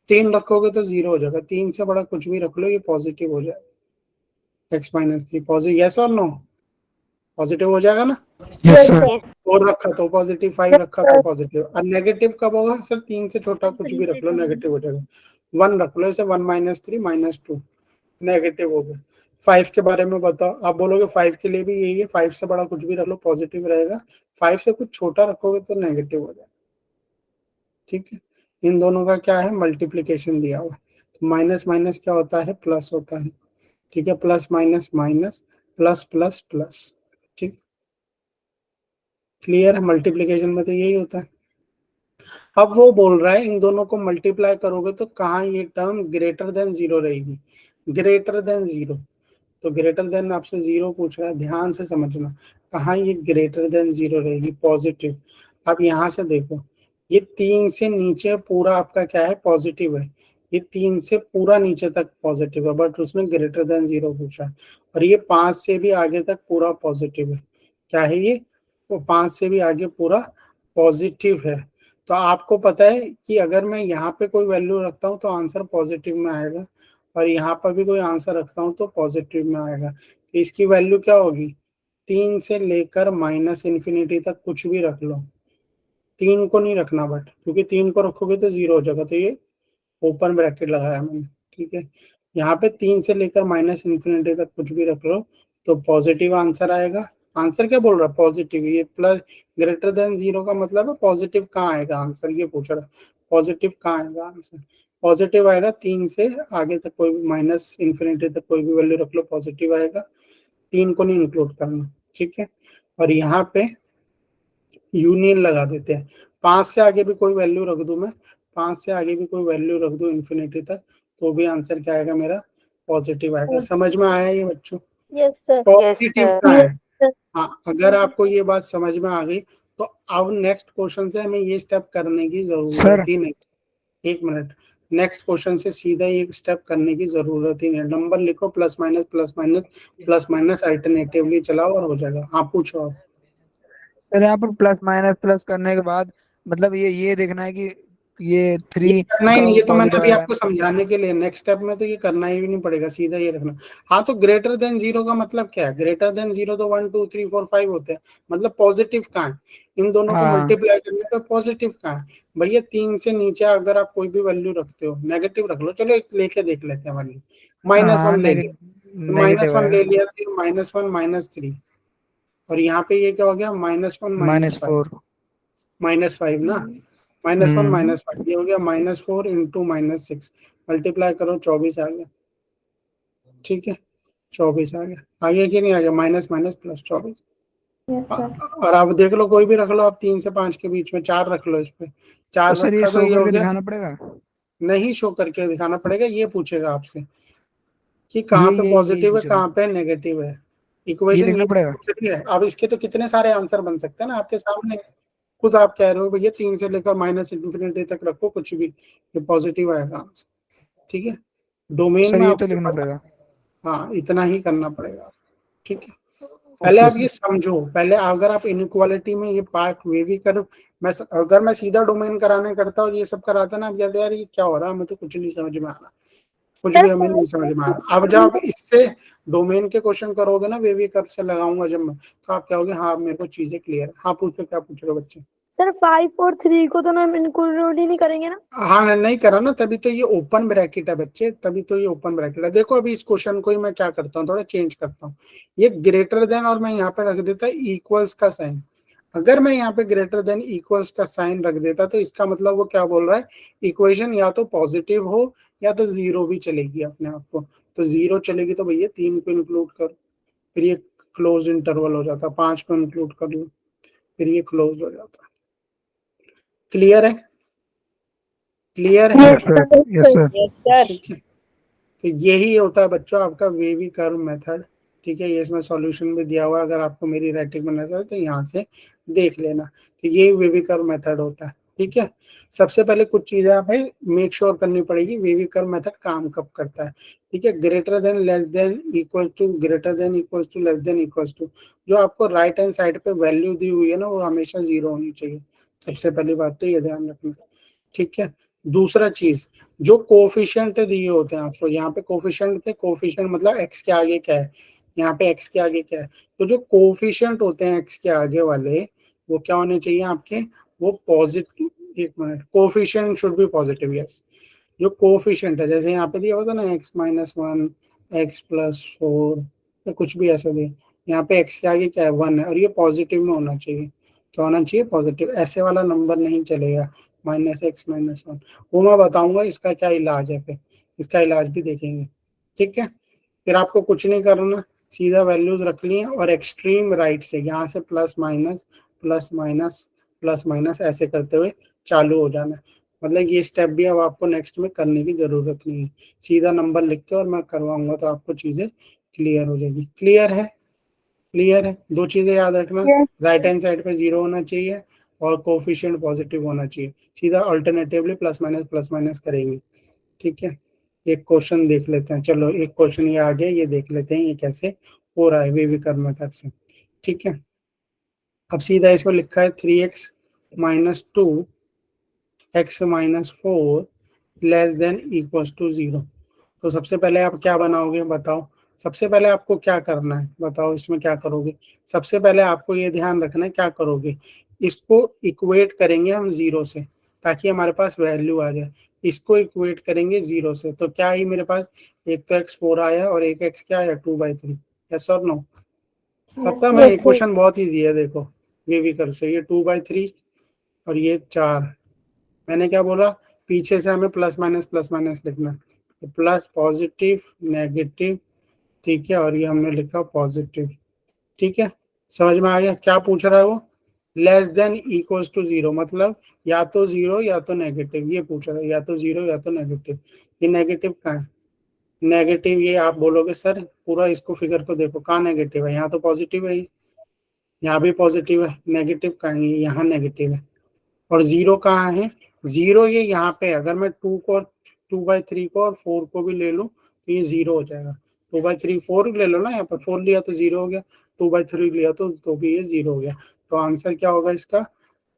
3 रखोगे तो 0 हो जाएगा, 3 से बड़ा कुछ भी रख लो, ये पॉजिटिव हो जाएगा। x-3 पॉजिटिव, यस और नो? पॉजिटिव हो जाएगा ना? Yes yes sir. सर। 4 रखा तो पॉजिटिव, 5 रखा तो पॉजिटिव। और नेगेटिव कब होगा? सर 3 से छोटा कुछ भी रख लो, नेगेटिव हो जाएगा। 1 रख लो, इसे 1 - 3 -2, नेगेटिव हो गया। 5 के बारे में बताओ, आप बोलोगे 5 के लिए भी यही है, 5 से बड़ा कुछ भी रख लो पॉजिटिव रहेगा, 5 से कुछ छोटा रखोगे तो नेगेटिव हो जाएगा। ठीक है, इन दोनों का क्या है? मल्टीप्लीकेशन दिया हुआ है। तो माइनस माइनस क्या होता है? प्लस होता है। ठीक है, plus minus minus, plus plus plus. ठीक, क्लियर है? मल्टीप्लीकेशन में तो यही होता है। अब वो बोल रहा है इन दोनों को मल्टीप्लाई करोगे तो कहाँ ये टर्म ग्रेटर देन 0 रहेगी? Greater than 0। तो ग्रेटर देन आपसे 0 पूछ रहा है, ध्यान से समझना, कहाँ ये ग्रेटर देन 0 रहेगी? पॉजिटिव। अब यहाँ से देखो, ये 3 से नीचे पूरा आपका क्या है? पॉजिटिव है। ये 3 से पूरा नीचे तक पॉजिटिव है, बट उसमें ग्रेटर देन 0 पूछा है। और ये 5 से भी आगे तक पूरा पॉजिटिव है। क्या है ये? वो 5 से भी आगे पूरा पॉजिटिव है। तो आपको पता है कि अगर मैं यहाँ पे कोई वैल्यू रखता हूँ तो आंसर पॉजिटिव में आएगा, और यहाँ पर भी कोई आंसर रखता हूँ तो पॉजिटिव में आएगा। तो इसकी वैल्यू क्या होगी? 3 से लेकर -∞ तक कुछ भी रख लो, 3 को नहीं रखना बट, क्योंकि 3 को रखोगे तो 0 हो जाएगा। तो ये ओपन ब्रैकेट लगाया मैंने। ठीक है, यहाँ पे 3 से लेकर -∞ तक कुछ भी रख लो तो पॉजिटिव आंसर आएगा। आंसर क्या बोल रहा है? पॉजिटिव। ये प्लस ग्रेटर देन 0 का मतलब है पॉजिटिव कहाँ आएगा आंसर, ये पूछ रहा है। पॉजिटिव कहाँ आएगा आंसर? पॉजिटिव आएगा 3 से आगे तक, कोई भी -∞ तक कोई भी वैल्यू रख लो पॉजिटिव आएगा, 3 को नहीं इंक्लूड करना। ठीक है, और यहाँ पे यूनियन लगा देते हैं। 5 से आगे भी कोई वैल्यू रख दूं मैं, 5 से आगे भी कोई वैल्यू रख दूं इन्फिनिटी तक, तो भी आंसर क्या आएगा मेरा? पॉजिटिव आएगा। समझ में आया ये बच्चों? Yes sir. पॉजिटिव का है। सर। हाँ, अगर आपको ये बात समझ में आ गई तो अब नेक्स्ट क्वेश्चन से हमें ये स्टेप करने की सर जरूरत ही नहीं। एक मिनट, नेक्स्ट क्वेश्चन से सीधा एक स्टेप करने की जरूरत ही नहीं। नंबर लिखो, plus minus plus minus plus minus alternatively चलाओ और हो जाएगा। हाँ पूछो आप। सर यहाँ पर प्लस माइनस प्लस करने के बाद मतलब ये देखना है कि ये ये 3 करना ही नहीं, ये कब तो मैंने पॉजिटिव अभी आएगा। आपको समझाने के लिए, नेक्स्ट स्टेप में तो ये करना ही नहीं पड़ेगा, सीधा ये रखना। हाँ, तो ग्रेटर देन 0 का मतलब क्या है? ग्रेटर देन 0 तो 1 2 3 4 5 होते हैं, मतलब पॉजिटिव कहाँ है? इन दोनों को हाँ मल्टीप्लाई करने पे पॉजिटिव कहाँ है? भैया 3 से नीचे अगर आप कोई भी वैल्यू रखते हो, नेगेटिव रख लो, चलो एक लेके देख लेते हैं वैल्यू। हाँ -1 ले लिया, नेगेटिव -1 है। ले लिया, फिर -1 -3, और यहाँ पे ये क्या हो गया? -1 -5, -4। -5 ना, -1 -5, ये हो गया -4 इंटू -6, मल्टीप्लाई करो 24 आ गया। ठीक है, 24 आ गया। आ गया कि नहीं आ गया? Minus minus plus 24। Yes sir. और आप देख लो कोई भी रख लो, आप 3 से 5 के बीच में 4 रख लो, इस पे 4 तो सर ये रखा तो शो ये हो करके गया। दिखाना पड़ेगा? नहीं शो करके दिखाना पड़ेगा, ये पूछेगा आपसे कि कहाँ पे यही पॉजिटिव है पूछेगा, कहाँ पे नेगेटिव है। ये इक्वेशन देखना ये पड़ेगा। पूछ रही है। अब इसके तो कितने सारे आंसर बन सकते हैं ना आपके सामने, खुद आप कह रहे हो भैया 3 से लेकर माइनस इंफिनिटी तक रखो कुछ भी, ये पॉजिटिव आएगा आंसर। ठीक है, डोमेन सर में ये तो आपको लिखना पता, पड़ेगा। हाँ इतना ही करना पड़ेगा। ठीक है, पहले ओके आप ये सर। समझो, पहले अगर आप इनइक्वालिटी में ये पार्ट वे भी करो। अगर मैं सीधा डोमेन कराने करता और ये सब कराता ना, अब कहते यार ये क्या हो रहा है, हमें तो कुछ नहीं समझ में आ रहा, कुछ सर भी हमें नहीं समझ में आ रहा। अब जब आप इससे डोमेन के क्वेश्चन करोगे ना, वे कर्व से लगाऊंगा जब मैं, तो आप कहोगे हाँ मेरे को चीजें क्लियर है। हाँ पूछो, क्या पूछ रहे हो बच्चे? सर 5 और 3 को तो हम इंक्लूड ही नहीं करेंगे ना? हाँ नहीं करा ना, तभी तो ये ओपन ब्रैकेट है बच्चे, तभी तो ये ओपन ब्रैकेट है। देखो अभी इस क्वेश्चन को ही मैं क्या करता हूँ, थोड़ा चेंज करता हूँ। ये ग्रेटर देन और मैं यहाँ पे रख देता इक्वल्स का साइन। अगर मैं यहाँ पे ग्रेटर देन इक्वल्स का साइन रख देता तो इसका मतलब वो क्या बोल रहा है, इक्वेशन या तो पॉजिटिव हो या तो जीरो भी चलेगी अपने आप को। तो जीरो चलेगी तो भैया 3 को इंक्लूड करो, फिर ये क्लोज इंटरवल हो जाता, 5 को इंक्लूड कर लो, फिर ये क्लोज हो जाता। क्लियर है? क्लियर है? Yes sir, yes sir. Yes sir. ठीक है, तो यही होता है बच्चों आपका वेवी कर्व मेथड। ठीक है, ये इसमें सॉल्यूशन भी दिया हुआ है, अगर आपको मेरी राइटिंग में नजर है तो यहाँ से देख लेना। तो ये वेवी कर्व मेथड होता है। ठीक है, सबसे पहले कुछ चीजें हमें मेक श्योर करनी पड़ेगी, वेवी कर्व मेथड काम कब करता है। ठीक है, greater than, less than, equal to, greater than, equal to, less than, equal to. जो आपको राइट हैंड साइड पे वैल्यू दी हुई है ना, वो हमेशा जीरो होनी चाहिए। सबसे पहली बात तो ये ध्यान रखना। ठीक है, दूसरा चीज, जो कोफिशिएंट दिए होते हैं आपको, यहाँ पे कोफिशिएंट थे, कोफिशिएंट मतलब एक्स के आगे क्या है, यहाँ पे एक्स के आगे क्या है। तो जो कोफिशिएंट होते हैं एक्स के आगे वाले, वो क्या होने चाहिए आपके, वो पॉजिटिव। एक minute, coefficient should be positive, yes. जो कोफिशिएंट है, जैसे यहाँ पे दिया होता है ना x-1, x+4 या कुछ भी ऐसा दे, यहाँ पे x के आगे क्या है, 1 है, और ये पॉजिटिव में होना चाहिए। क्या होना चाहिए, पॉजिटिव। ऐसे वाला नंबर नहीं चलेगा, -x-1। वो मैं बताऊंगा इसका क्या इलाज है, फिर इसका इलाज भी देखेंगे। ठीक है, फिर आपको कुछ नहीं करना, सीधा वैल्यूज रख ली और एक्सट्रीम राइट से यहाँ से plus minus, plus minus, plus minus ऐसे करते हुए चालू हो जाना है। मतलब ये स्टेप भी अब आपको नेक्स्ट में करने की जरूरत नहीं है, सीधा नंबर लिख के और मैं करवाऊंगा तो आपको चीजें क्लियर हो जाएगी। क्लियर है? क्लियर है? दो चीजें याद रखना, यस। राइट हैंड साइड पे जीरो होना चाहिए और कोफिशिएंट पॉजिटिव होना चाहिए। सीधा अल्टरनेटिवली प्लस माइनस करेंगे। ठीक है, एक क्वेश्चन देख लेते हैं, चलो एक क्वेश्चन ये आ गया, ये देख लेते हैं ये कैसे हो रहा है वेवी कर्व मेथड से। ठीक है, अब सीधा इसको लिखा है 3x-2 x-4 less than equals to 0। तो सबसे पहले आप क्या बनाओगे बताओ, सबसे पहले आपको क्या करना है बताओ, इसमें क्या करोगे? सबसे पहले आपको ये ध्यान रखना है क्या करोगे, इसको इक्वेट करेंगे हम जीरो से, ताकि हमारे पास वैल्यू आ जाए। इसको इक्वेट करेंगे जीरो से, तो क्या ही मेरे पास, एक तो x4 आया और एक x क्या आया, 2/3। यस और नो? पता मैं, यस सर। इक्वेशन बहुत ईजी है, देखो वीवी कर से, ये 2/3 और ये 4। मैंने क्या बोला, पीछे से हमें प्लस माइनस लिखना है, तो प्लस, पॉजिटिव, नेगेटिव। ठीक है, और ये हमने लिखा पॉजिटिव। ठीक है, समझ में आ गया क्या पूछ रहा है वो? लेस देन इक्वल्स टू 0 मतलब या तो जीरो या तो नेगेटिव, ये पूछ रहा है, या तो जीरो या तो नेगेटिव। ये नेगेटिव कहाँ है, नेगेटिव ये आप बोलोगे सर पूरा इसको फिगर को देखो, कहाँ नेगेटिव है, यहाँ तो पॉजिटिव है, यहाँ भी पॉजिटिव है, नेगेटिव कहाँ है, यहाँ नेगेटिव है। और जीरो कहाँ है, जीरो ये यहाँ पे, अगर मैं 2/3 को और 4 को भी ले लूँ तो ये जीरो हो जाएगा। 2/3 4 ले लो ना, यहाँ पर 4 लिया तो जीरो हो गया, 2/3 लिया तो भी ये जीरो हो गया। तो आंसर क्या होगा इसका,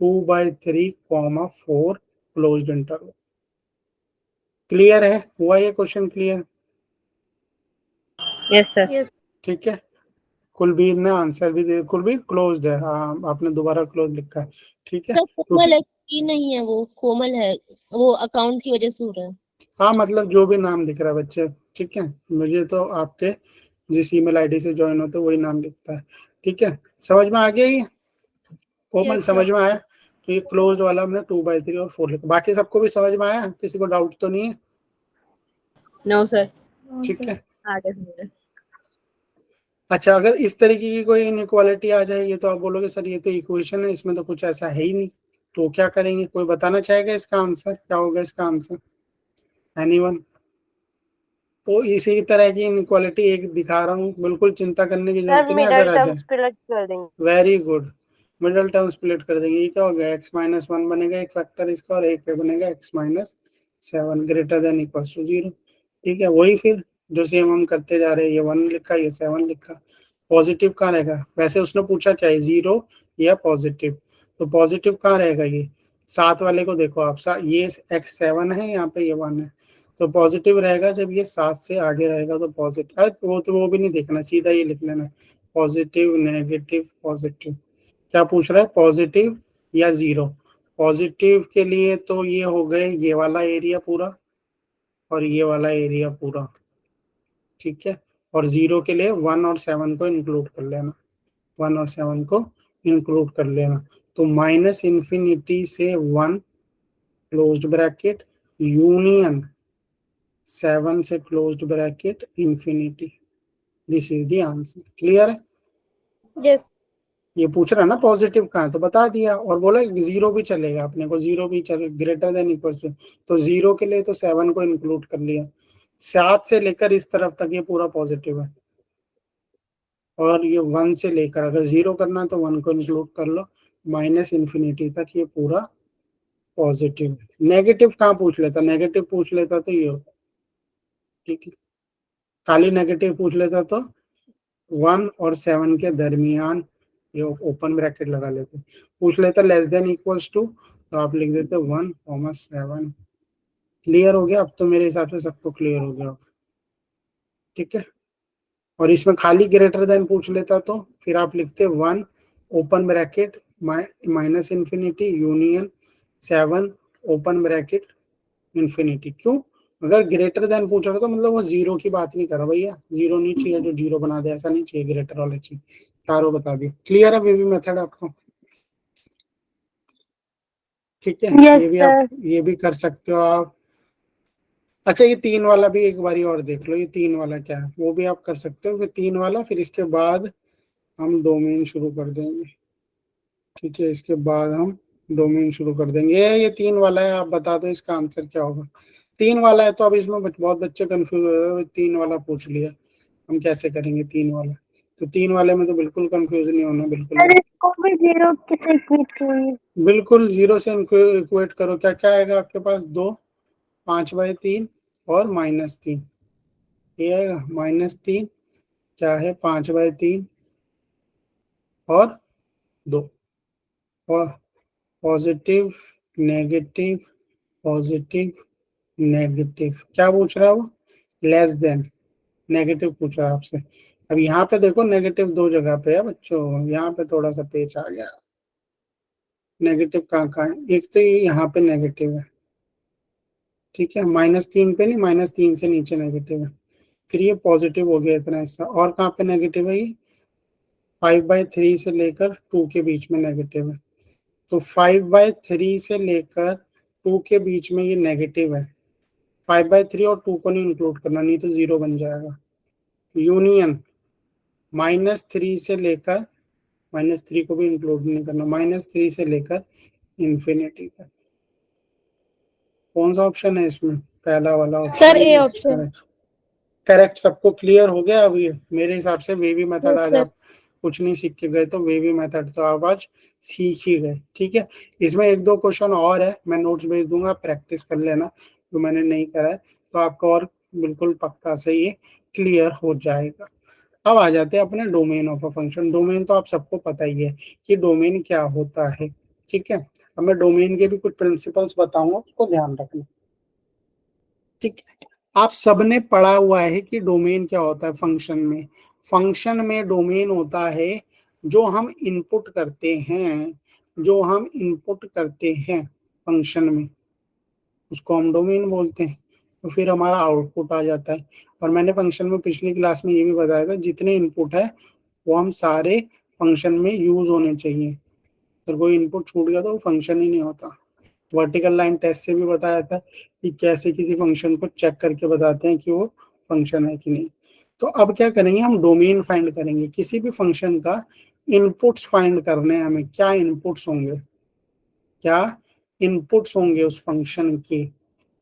2/3, 4 क्लोज्ड इंटरवल। क्लियर है? हुआ ये क्वेश्चन क्लियर? Yes sir. ठीक है, कुलबीर ने आंसर भी दे, कुलबीर क्लोज्ड है, हाँ आपने दोबारा क्लोज लिखा है। ठीक है, सर कोमल क्योंकि है कि नहीं है, वो कोमल है, वो अकाउंट की वजह से हो रहा है। हाँ मतलब जो भी नाम दिख रहा है बच्चे, ठीक है, मुझे तो आपके जिस ईमेल आईडी से ज्वाइन होते वही नाम दिखता है। ठीक है, समझ में आ गया ये कोमल, यस सर। समझ में आया? तो ये क्लोज्ड वाला हमने 2/3 और 4 लिखा, बाकी सबको भी समझ में आया, किसी को डाउट तो नहीं है? No sir. ठीक है, आ गया समझ में। अच्छा, अगर इस तरीके की कोई इनइक्वालिटी आ जाएगी तो आप बोलोगे सर ये तो इक्वेशन है, इसमें तो कुछ ऐसा है ही नहीं, तो क्या करेंगे? कोई बताना चाहेगा इसका आंसर क्या होगा? इसका आंसर एनीवन? तो इसी तरह की इनइक्वालिटी एक दिखा रहा हूँ, बिल्कुल चिंता करने की जरूरत सर नहीं अगर मिडल आ टर्म जाए। स्प्लिट कर देंगे। Very good, middle term split कर देंगे। ये क्या हो गया? x-1 बनेगा एक फैक्टर इसका, और एक बनेगा x-7 greater than equal to 0। ठीक है, वही फिर जो सेम हम करते जा रहे हैं, ये 1 लिखा, ये 7 लिखा। पॉजिटिव कहाँ रहेगा? वैसे उसने पूछा क्या है, 0 या पॉजिटिव, तो पॉजिटिव कहाँ रहेगा? ये 7 वाले को देखो आप, ये x7 है, यहाँ पे ये 1 है, तो पॉजिटिव रहेगा जब ये 7 से आगे रहेगा तो पॉजिटिव। अरे वो तो वो भी नहीं देखना, सीधा ये लिख लेना, पॉजिटिव नेगेटिव पॉजिटिव। क्या पूछ रहा है? पॉजिटिव या 0? पॉजिटिव के लिए तो ये हो गए ये वाला एरिया पूरा और ये वाला एरिया पूरा, ठीक है। और 0 के लिए 1 और 7 को इंक्लूड कर लेना, 1 और 7 को इंक्लूड कर लेना। तो माइनस इन्फिनिटी से 1 क्लोज्ड ब्रैकेट यूनियन 7 से closed bracket infinity. This is the answer. Clear है? यस। ये पूछ रहा है ना पॉजिटिव कहाँ है, तो बता दिया। और बोला 0 भी चलेगा, अपने को 0 भी चले, ग्रेटर देन इक्वल टू, तो 0 के लिए तो 7 को इंक्लूड कर लिया। 7 से लेकर इस तरफ तक ये पूरा पॉजिटिव है, और ये 1 से लेकर अगर 0 करना है तो 1 को इंक्लूड कर लो, माइनस इन्फिनिटी तक ये पूरा पॉजिटिव है। नेगेटिव कहाँ पूछ लेता? नेगेटिव पूछ लेता तो ये होता, ठीक है। खाली नेगेटिव पूछ लेता तो 1 और 7 के दरमियान ये ओपन ब्रैकेट लगा लेते। पूछ लेता लेस देन इक्वल्स टू, तो आप लिख देते 1,7। क्लियर हो गया? अब तो मेरे हिसाब से सबको क्लियर हो गया, ठीक है। और इसमें खाली ग्रेटर देन पूछ लेता तो फिर आप लिखते 1 open bracket minus infinity union 7 open bracket infinity. क्यों? अगर ग्रेटर देन पूछ रहा तो मतलब वो 0 की बात नहीं कर रहा भैया, 0 नहीं चाहिए जो 0 बना दे, ऐसा नहीं चाहिए, ग्रेटर वाले चाहिए। चारों बता दिए। क्लियर है बेबी मेथड आपको? ठीक है, यस ये भी आप सर। ये भी कर सकते हो आप। अच्छा, ये 3 वाला भी एक बारी और देख लो, ये 3 वाला क्या है वो भी आप कर सकते हो। फिर 3 वाला, फिर इसके बाद हम डोमेन शुरू कर देंगे, ठीक है। इसके बाद हम डोमेन शुरू कर देंगे। ये 3 वाला है, आप बता दो इसका आंसर क्या होगा। 3 वाला है तो अब इसमें बहुत बच्चे कंफ्यूज हो रहे हैं, 3 वाला पूछ लिया, हम कैसे करेंगे 3 वाला? तो 3 वाले में तो बिल्कुल कंफ्यूज नहीं होना, बिल्कुल सर भी। इसको भी 0 किसे इक्वेट करेंगे? बिल्कुल 0 से इक्वेट करो। क्या क्या आएगा आपके पास? 2, 5/3 और -3। ये आएगा -3, क्या है 5/3 और 2, और पॉजिटिव नेगेटिव पॉजिटिव नेगेटिव। क्या पूछ रहा है वो? लेस देन नेगेटिव पूछ रहा है आपसे। अब यहाँ पे देखो नेगेटिव 2 जगह पे है बच्चों, यहाँ पे थोड़ा सा पेच आ गया। नेगेटिव कहाँ कहाँ है? एक तो ये यहाँ पे नेगेटिव है, ठीक है, -3 पे नहीं, -3 से नीचे नेगेटिव है। फिर ये पॉजिटिव हो गया इतना हिस्सा, और कहाँ पे नेगेटिव है? ये 5/3 से लेकर 2 के बीच में नेगेटिव है। तो 5/3 से लेकर 2 के बीच में ये नेगेटिव है। 5/3 और 2 को नहीं इंक्लूड करना, नहीं तो 0 बन जाएगा। यूनियन -3 से लेकर, -3 को भी इंक्लूड नहीं करना, -3 से लेकर इंफिनिटी तक। कौन सा ऑप्शन है इसमें? पहला वाला sir option A is option. Correct. Correct, सबको क्लियर हो गया? अभी मेरे हिसाब से वेवी मेथड यस आज सर। आप कुछ नहीं सीख के गए, तो वेवी मेथड तो आप आज सीख ही गए, ठीक है। इसमें 1-2 क्वेश्चन और है, मैं नोट्स भेज दूंगा, प्रैक्टिस कर लेना जो मैंने नहीं करा है, तो आपको और बिल्कुल पक्का से ये क्लियर हो जाएगा। अब आ जाते हैं अपने domain of a function. Domain तो आप सबको पता ही है कि डोमेन क्या होता है, ठीक है। अब मैं डोमेन के भी कुछ प्रिंसिपल्स बताऊंगा, उसको ध्यान रखना, ठीक है। आप सबने पढ़ा हुआ है कि डोमेन क्या होता है फंक्शन में। फंक्शन में डोमेन होता है जो हम इनपुट करते हैं, जो हम इनपुट करते हैं फंक्शन में, उसको हम डोमेन बोलते हैं। तो फिर हमारा आउटपुट आ जाता है। और मैंने फंक्शन में पिछली क्लास में ये भी बताया था, जितने इनपुट है वो हम सारे फंक्शन में यूज होने चाहिए। अगर कोई इनपुट छूट गया तो वो फंक्शन ही नहीं होता। वर्टिकल लाइन टेस्ट से भी बताया था कि कैसे किसी फंक्शन को चेक करके बताते हैं कि वो फंक्शन है कि नहीं। तो अब क्या करेंगे, हम डोमेन फाइंड करेंगे। किसी भी फंक्शन का इनपुट्स फाइंड करने हैं हमें। क्या इनपुट्स होंगे, क्या इनपुट्स होंगे उस फंक्शन के,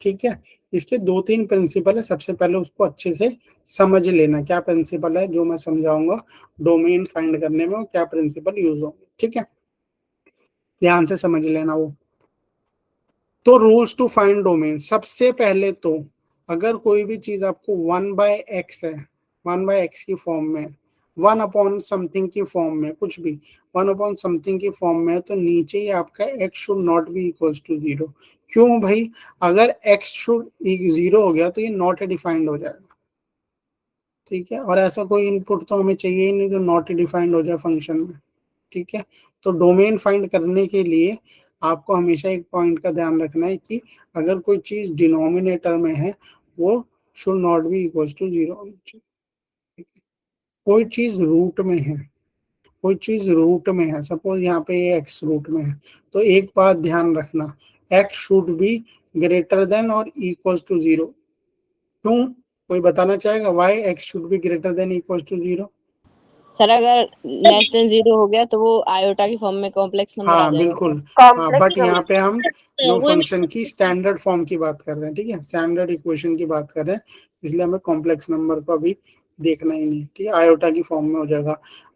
ठीक है। इसके दो तीन प्रिंसिपल है, सबसे पहले उसको अच्छे से समझ लेना। क्या प्रिंसिपल है जो मैं समझाऊंगा डोमेन फाइंड करने में, वो क्या प्रिंसिपल यूज होंगे, ठीक है, ध्यान से समझ लेना वो। तो रूल्स टू फाइंड डोमेन, सबसे पहले तो अगर कोई भी चीज आपको 1/x है, 1/x की फॉर्म में, 1/समथिंग की फॉर्म में, कुछ भी 1/समथिंग की फॉर्म में है, तो नीचे ही आपका x should not be equals to 0। क्यों भाई, अगर x शुड 0 हो गया तो ये नॉट डिफाइंड हो जाएगा, ठीक है। और ऐसा कोई इनपुट तो हमें चाहिए ही नहीं जो नॉट डिफाइंड हो जाए फंक्शन में, ठीक है। तो डोमेन फाइंड करने के लिए आपको हमेशा एक पॉइंट का ध्यान रखना है कि अगर कोई चीज डिनोमिनेटर में है वो should not be equal to 0 होनी चाहिए। कोई चीज रूट में है, कोई चीज रूट में है, सपोज यहाँ पे x रूट में है, तो एक बात ध्यान रखना, x should be greater than और इक्वल टू 0। क्यों, कोई बताना चाहेगा why x should be greater than equal to 0? Sir अगर लेस देन 0 हो गया तो वो आयोटा की फॉर्म में कॉम्प्लेक्स नंबर आ हाँ जाएगा। बिल्कुल, हाँ, बट यहाँ पे हम जो वो फंक्शन की स्टैंडर्ड फॉर्म की बात कर रहे हैं, ठीक है, स्टैंडर्ड इक्वेशन की बात कर रहे हैं, इसलिए हमें कॉम्प्लेक्स नंबर को अभी देखना ही नहीं, ठीक है, आयोटा की फॉर्म में हो जाएगा।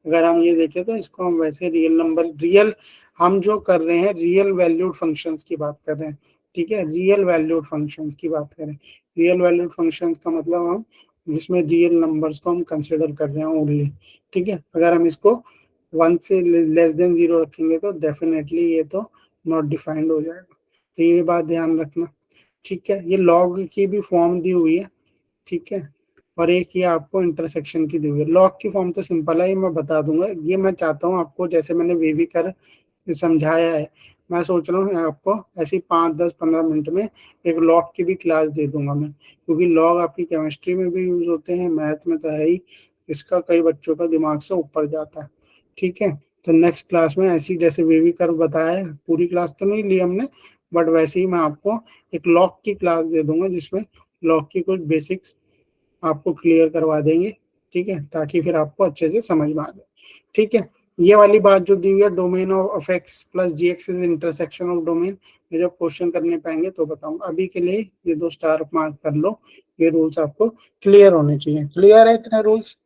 अगर हम ये देखें तो इसको हम वैसे रियल नंबर, रियल हम जो कर रहे हैं रियल वैल्यूड फंक्शंस की बात कर रहे हैं, ठीक है, रियल वैल्यूड फंक्शंस की बात करें। रियल वैल्यूड फंक्शंस का मतलब हम जिसमें रियल नंबर्स को हम कंसिडर कर रहे हैं ओनली, ठीक है। अगर हम इसको 1 से लेस देन 0 रखेंगे तो डेफिनेटली ये तो नॉट डिफाइंड हो जाएगा, तो ये बात ध्यान रखना, ठीक है। ये लॉग की भी फॉर्म दी हुई है, ठीक है, और एक ये आपको इंटरसेक्शन की दी हुई है। लॉग की फॉर्म तो सिंपल है, ये मैं बता दूंगा। ये मैं चाहता हूँ आपको, जैसे मैंने वेवी कर समझाया है, मैं सोच रहा हूँ आपको ऐसी 5-10-15 मिनट में एक लॉग की भी क्लास दे दूंगा मैं, क्योंकि लॉग आपकी केमिस्ट्री में भी यूज होते हैं, मैथ में तो है ही, इसका कई बच्चों का दिमाग से ऊपर जाता है, ठीक है। तो नेक्स्ट क्लास में ऐसी, जैसे वेवी कर्व बताया है, पूरी क्लास तो नहीं ली हमने, बट वैसे ही मैं आपको एक लॉग की क्लास दे दूंगा जिसमें लॉग की कुछ बेसिक्स आपको क्लियर करवा देंगे, ठीक है, ताकि फिर आपको अच्छे से समझ में आ जाए, ठीक है। ये वाली बात जो दी हुई है, domain of x plus g x is intersection of domain, ये जब क्वेश्चन करने पाएंगे तो बताऊंगा। अभी के लिए ये 2 स्टार मार्क कर लो, ये रूल्स आपको क्लियर होने चाहिए। क्लियर है इतने रूल्स?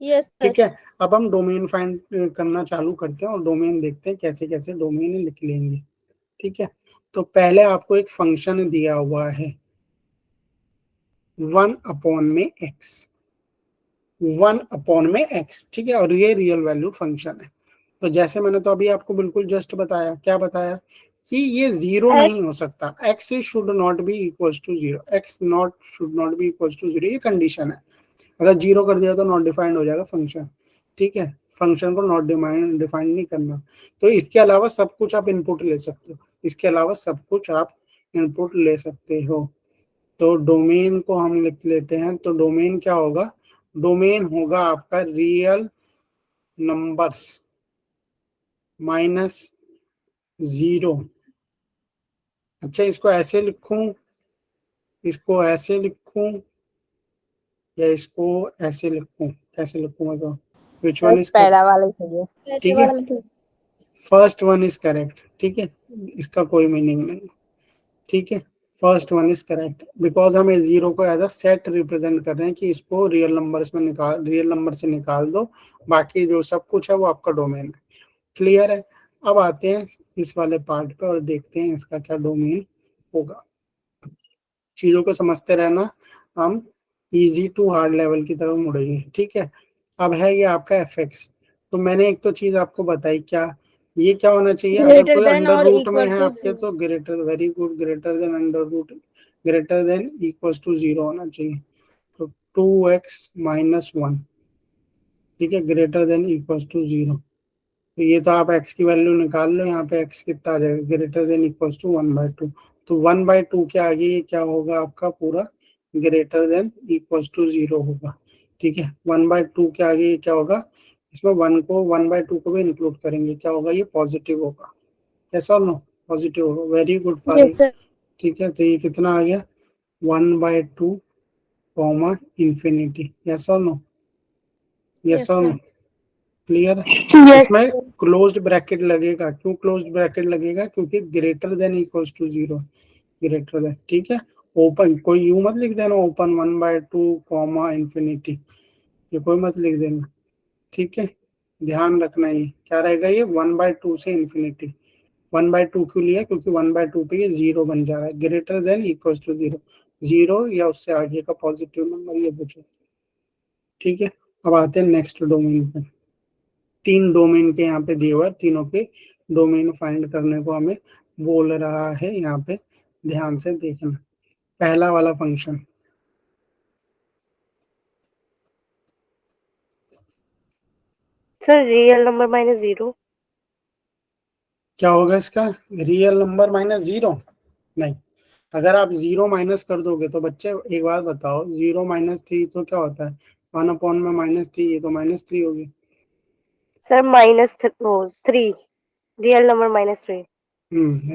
Yes sir. ठीक है, अब हम डोमेन फाइंड करना चालू करते हैं और डोमेन देखते हैं कैसे कैसे डोमेन लिख लेंगे, ठीक है। तो पहले आपको एक फंक्शन दिया हुआ है 1/x, 1/x, ठीक है, और ये रियल वैल्यू फंक्शन है। तो जैसे मैंने तो अभी आपको बिल्कुल जस्ट बताया, क्या बताया कि ये 0 नहीं हो सकता, x should not be equal to 0, x not should not be equal to 0, ये कंडीशन है। अगर 0 कर दिया तो नॉट डिफाइंड हो जाएगा फंक्शन, ठीक है, फंक्शन को नॉट डिफाइंड नहीं करना। तो इसके अलावा सब कुछ आप इनपुट ले सकते हो, इसके अलावा सब कुछ आप इनपुट ले सकते हो। तो डोमेन को हम लिख लेते हैं, तो डोमेन क्या होगा, डोमेन होगा आपका रियल नंबर्स -0। अच्छा, इसको ऐसे लिखूं, इसको ऐसे लिखूं, या इसको ऐसे लिखूं, कैसे लिखूं मैं, तो विच वन इज पहला वाला ही सही है। ठीक है, फर्स्ट वन इज करेक्ट, ठीक है, इसका कोई मीनिंग नहीं, ठीक है, first one is correct, because हम 0 को एज अ सेट रिप्रेजेंट कर रहे हैं कि इसको रियल नंबर्स में निकाल, रियल नंबर से निकाल दो, बाकी जो सब कुछ है वो आपका डोमेन है। क्लियर है? अब आते हैं इस वाले पार्ट पे और देखते हैं इसका क्या डोमेन होगा। चीजों को समझते रहना, हम इजी टू हार्ड लेवल की तरफ मुड़ेंगे, ठीक है। अब है ये आपका fx, तो मैंने एक तो चीज आपको बताई, क्या ये क्या होना चाहिए, अगर कोई अंडर रूट में है आपके तो greater, very good, greater than under root, greater than equals to 0 होना चाहिए। तो 2x - 1, ठीक है, ग्रेटर देन इक्वल्स टू 0। तो ये तो आप x की वैल्यू निकाल लो, यहाँ पे x कितना आ जाएगा, ग्रेटर देन इक्वल्स टू 1/2। तो 1/2 के आगे ये क्या होगा आपका पूरा ग्रेटर देन इक्वल्स टू 0 होगा, ठीक है। 1/2 के आगे ये क्या होगा, इसमें 1/2 को भी इंक्लूड करेंगे, क्या होगा, ये पॉजिटिव होगा, ऐसा नो, पॉजिटिव होगा, very good Parul, yes sir. ठीक है। तो ये कितना आ गया, 1/2 कॉमा इंफिनिटी। यस और नो? यस Yes, और sir. नो? क्लियर? Yes. इसमें क्लोज्ड ब्रैकेट लगेगा। क्यों क्लोज्ड ब्रैकेट लगेगा? क्योंकि greater than equals to 0, greater than. ठीक है, ओपन कोई यूं मत लिख देना ओपन 1/2 कॉमा इंफिनिटी, ये कोई मत लिख देना। ठीक है, ध्यान रखना ये क्या रहेगा, ये 1/2 से इंफिनिटी। 1/2 क्यों लिया? क्योंकि 1/2 पे ये 0 बन जा रहा है। ग्रेटर देन इक्वल्स टू 0, 0 या उससे आगे का पॉजिटिव नंबर ये पूछो। ठीक है, अब आते हैं नेक्स्ट डोमेन पे। 3 डोमेन के यहाँ पे दिए हुआ है, तीनों के डोमेन फाइंड करने को हमें बोल रहा है। यहाँ पे ध्यान से देखना। पहला वाला function Sir, real number minus 0. क्या होगा इसका? Real number minus 0? नहीं, अगर आप 0 माइनस कर दोगे तो बच्चे एक बात बताओ, 0 - 3 तो क्या होता है? 1 में -3, ये तो -3 होगी। Sir, minus 3. Real number minus 3.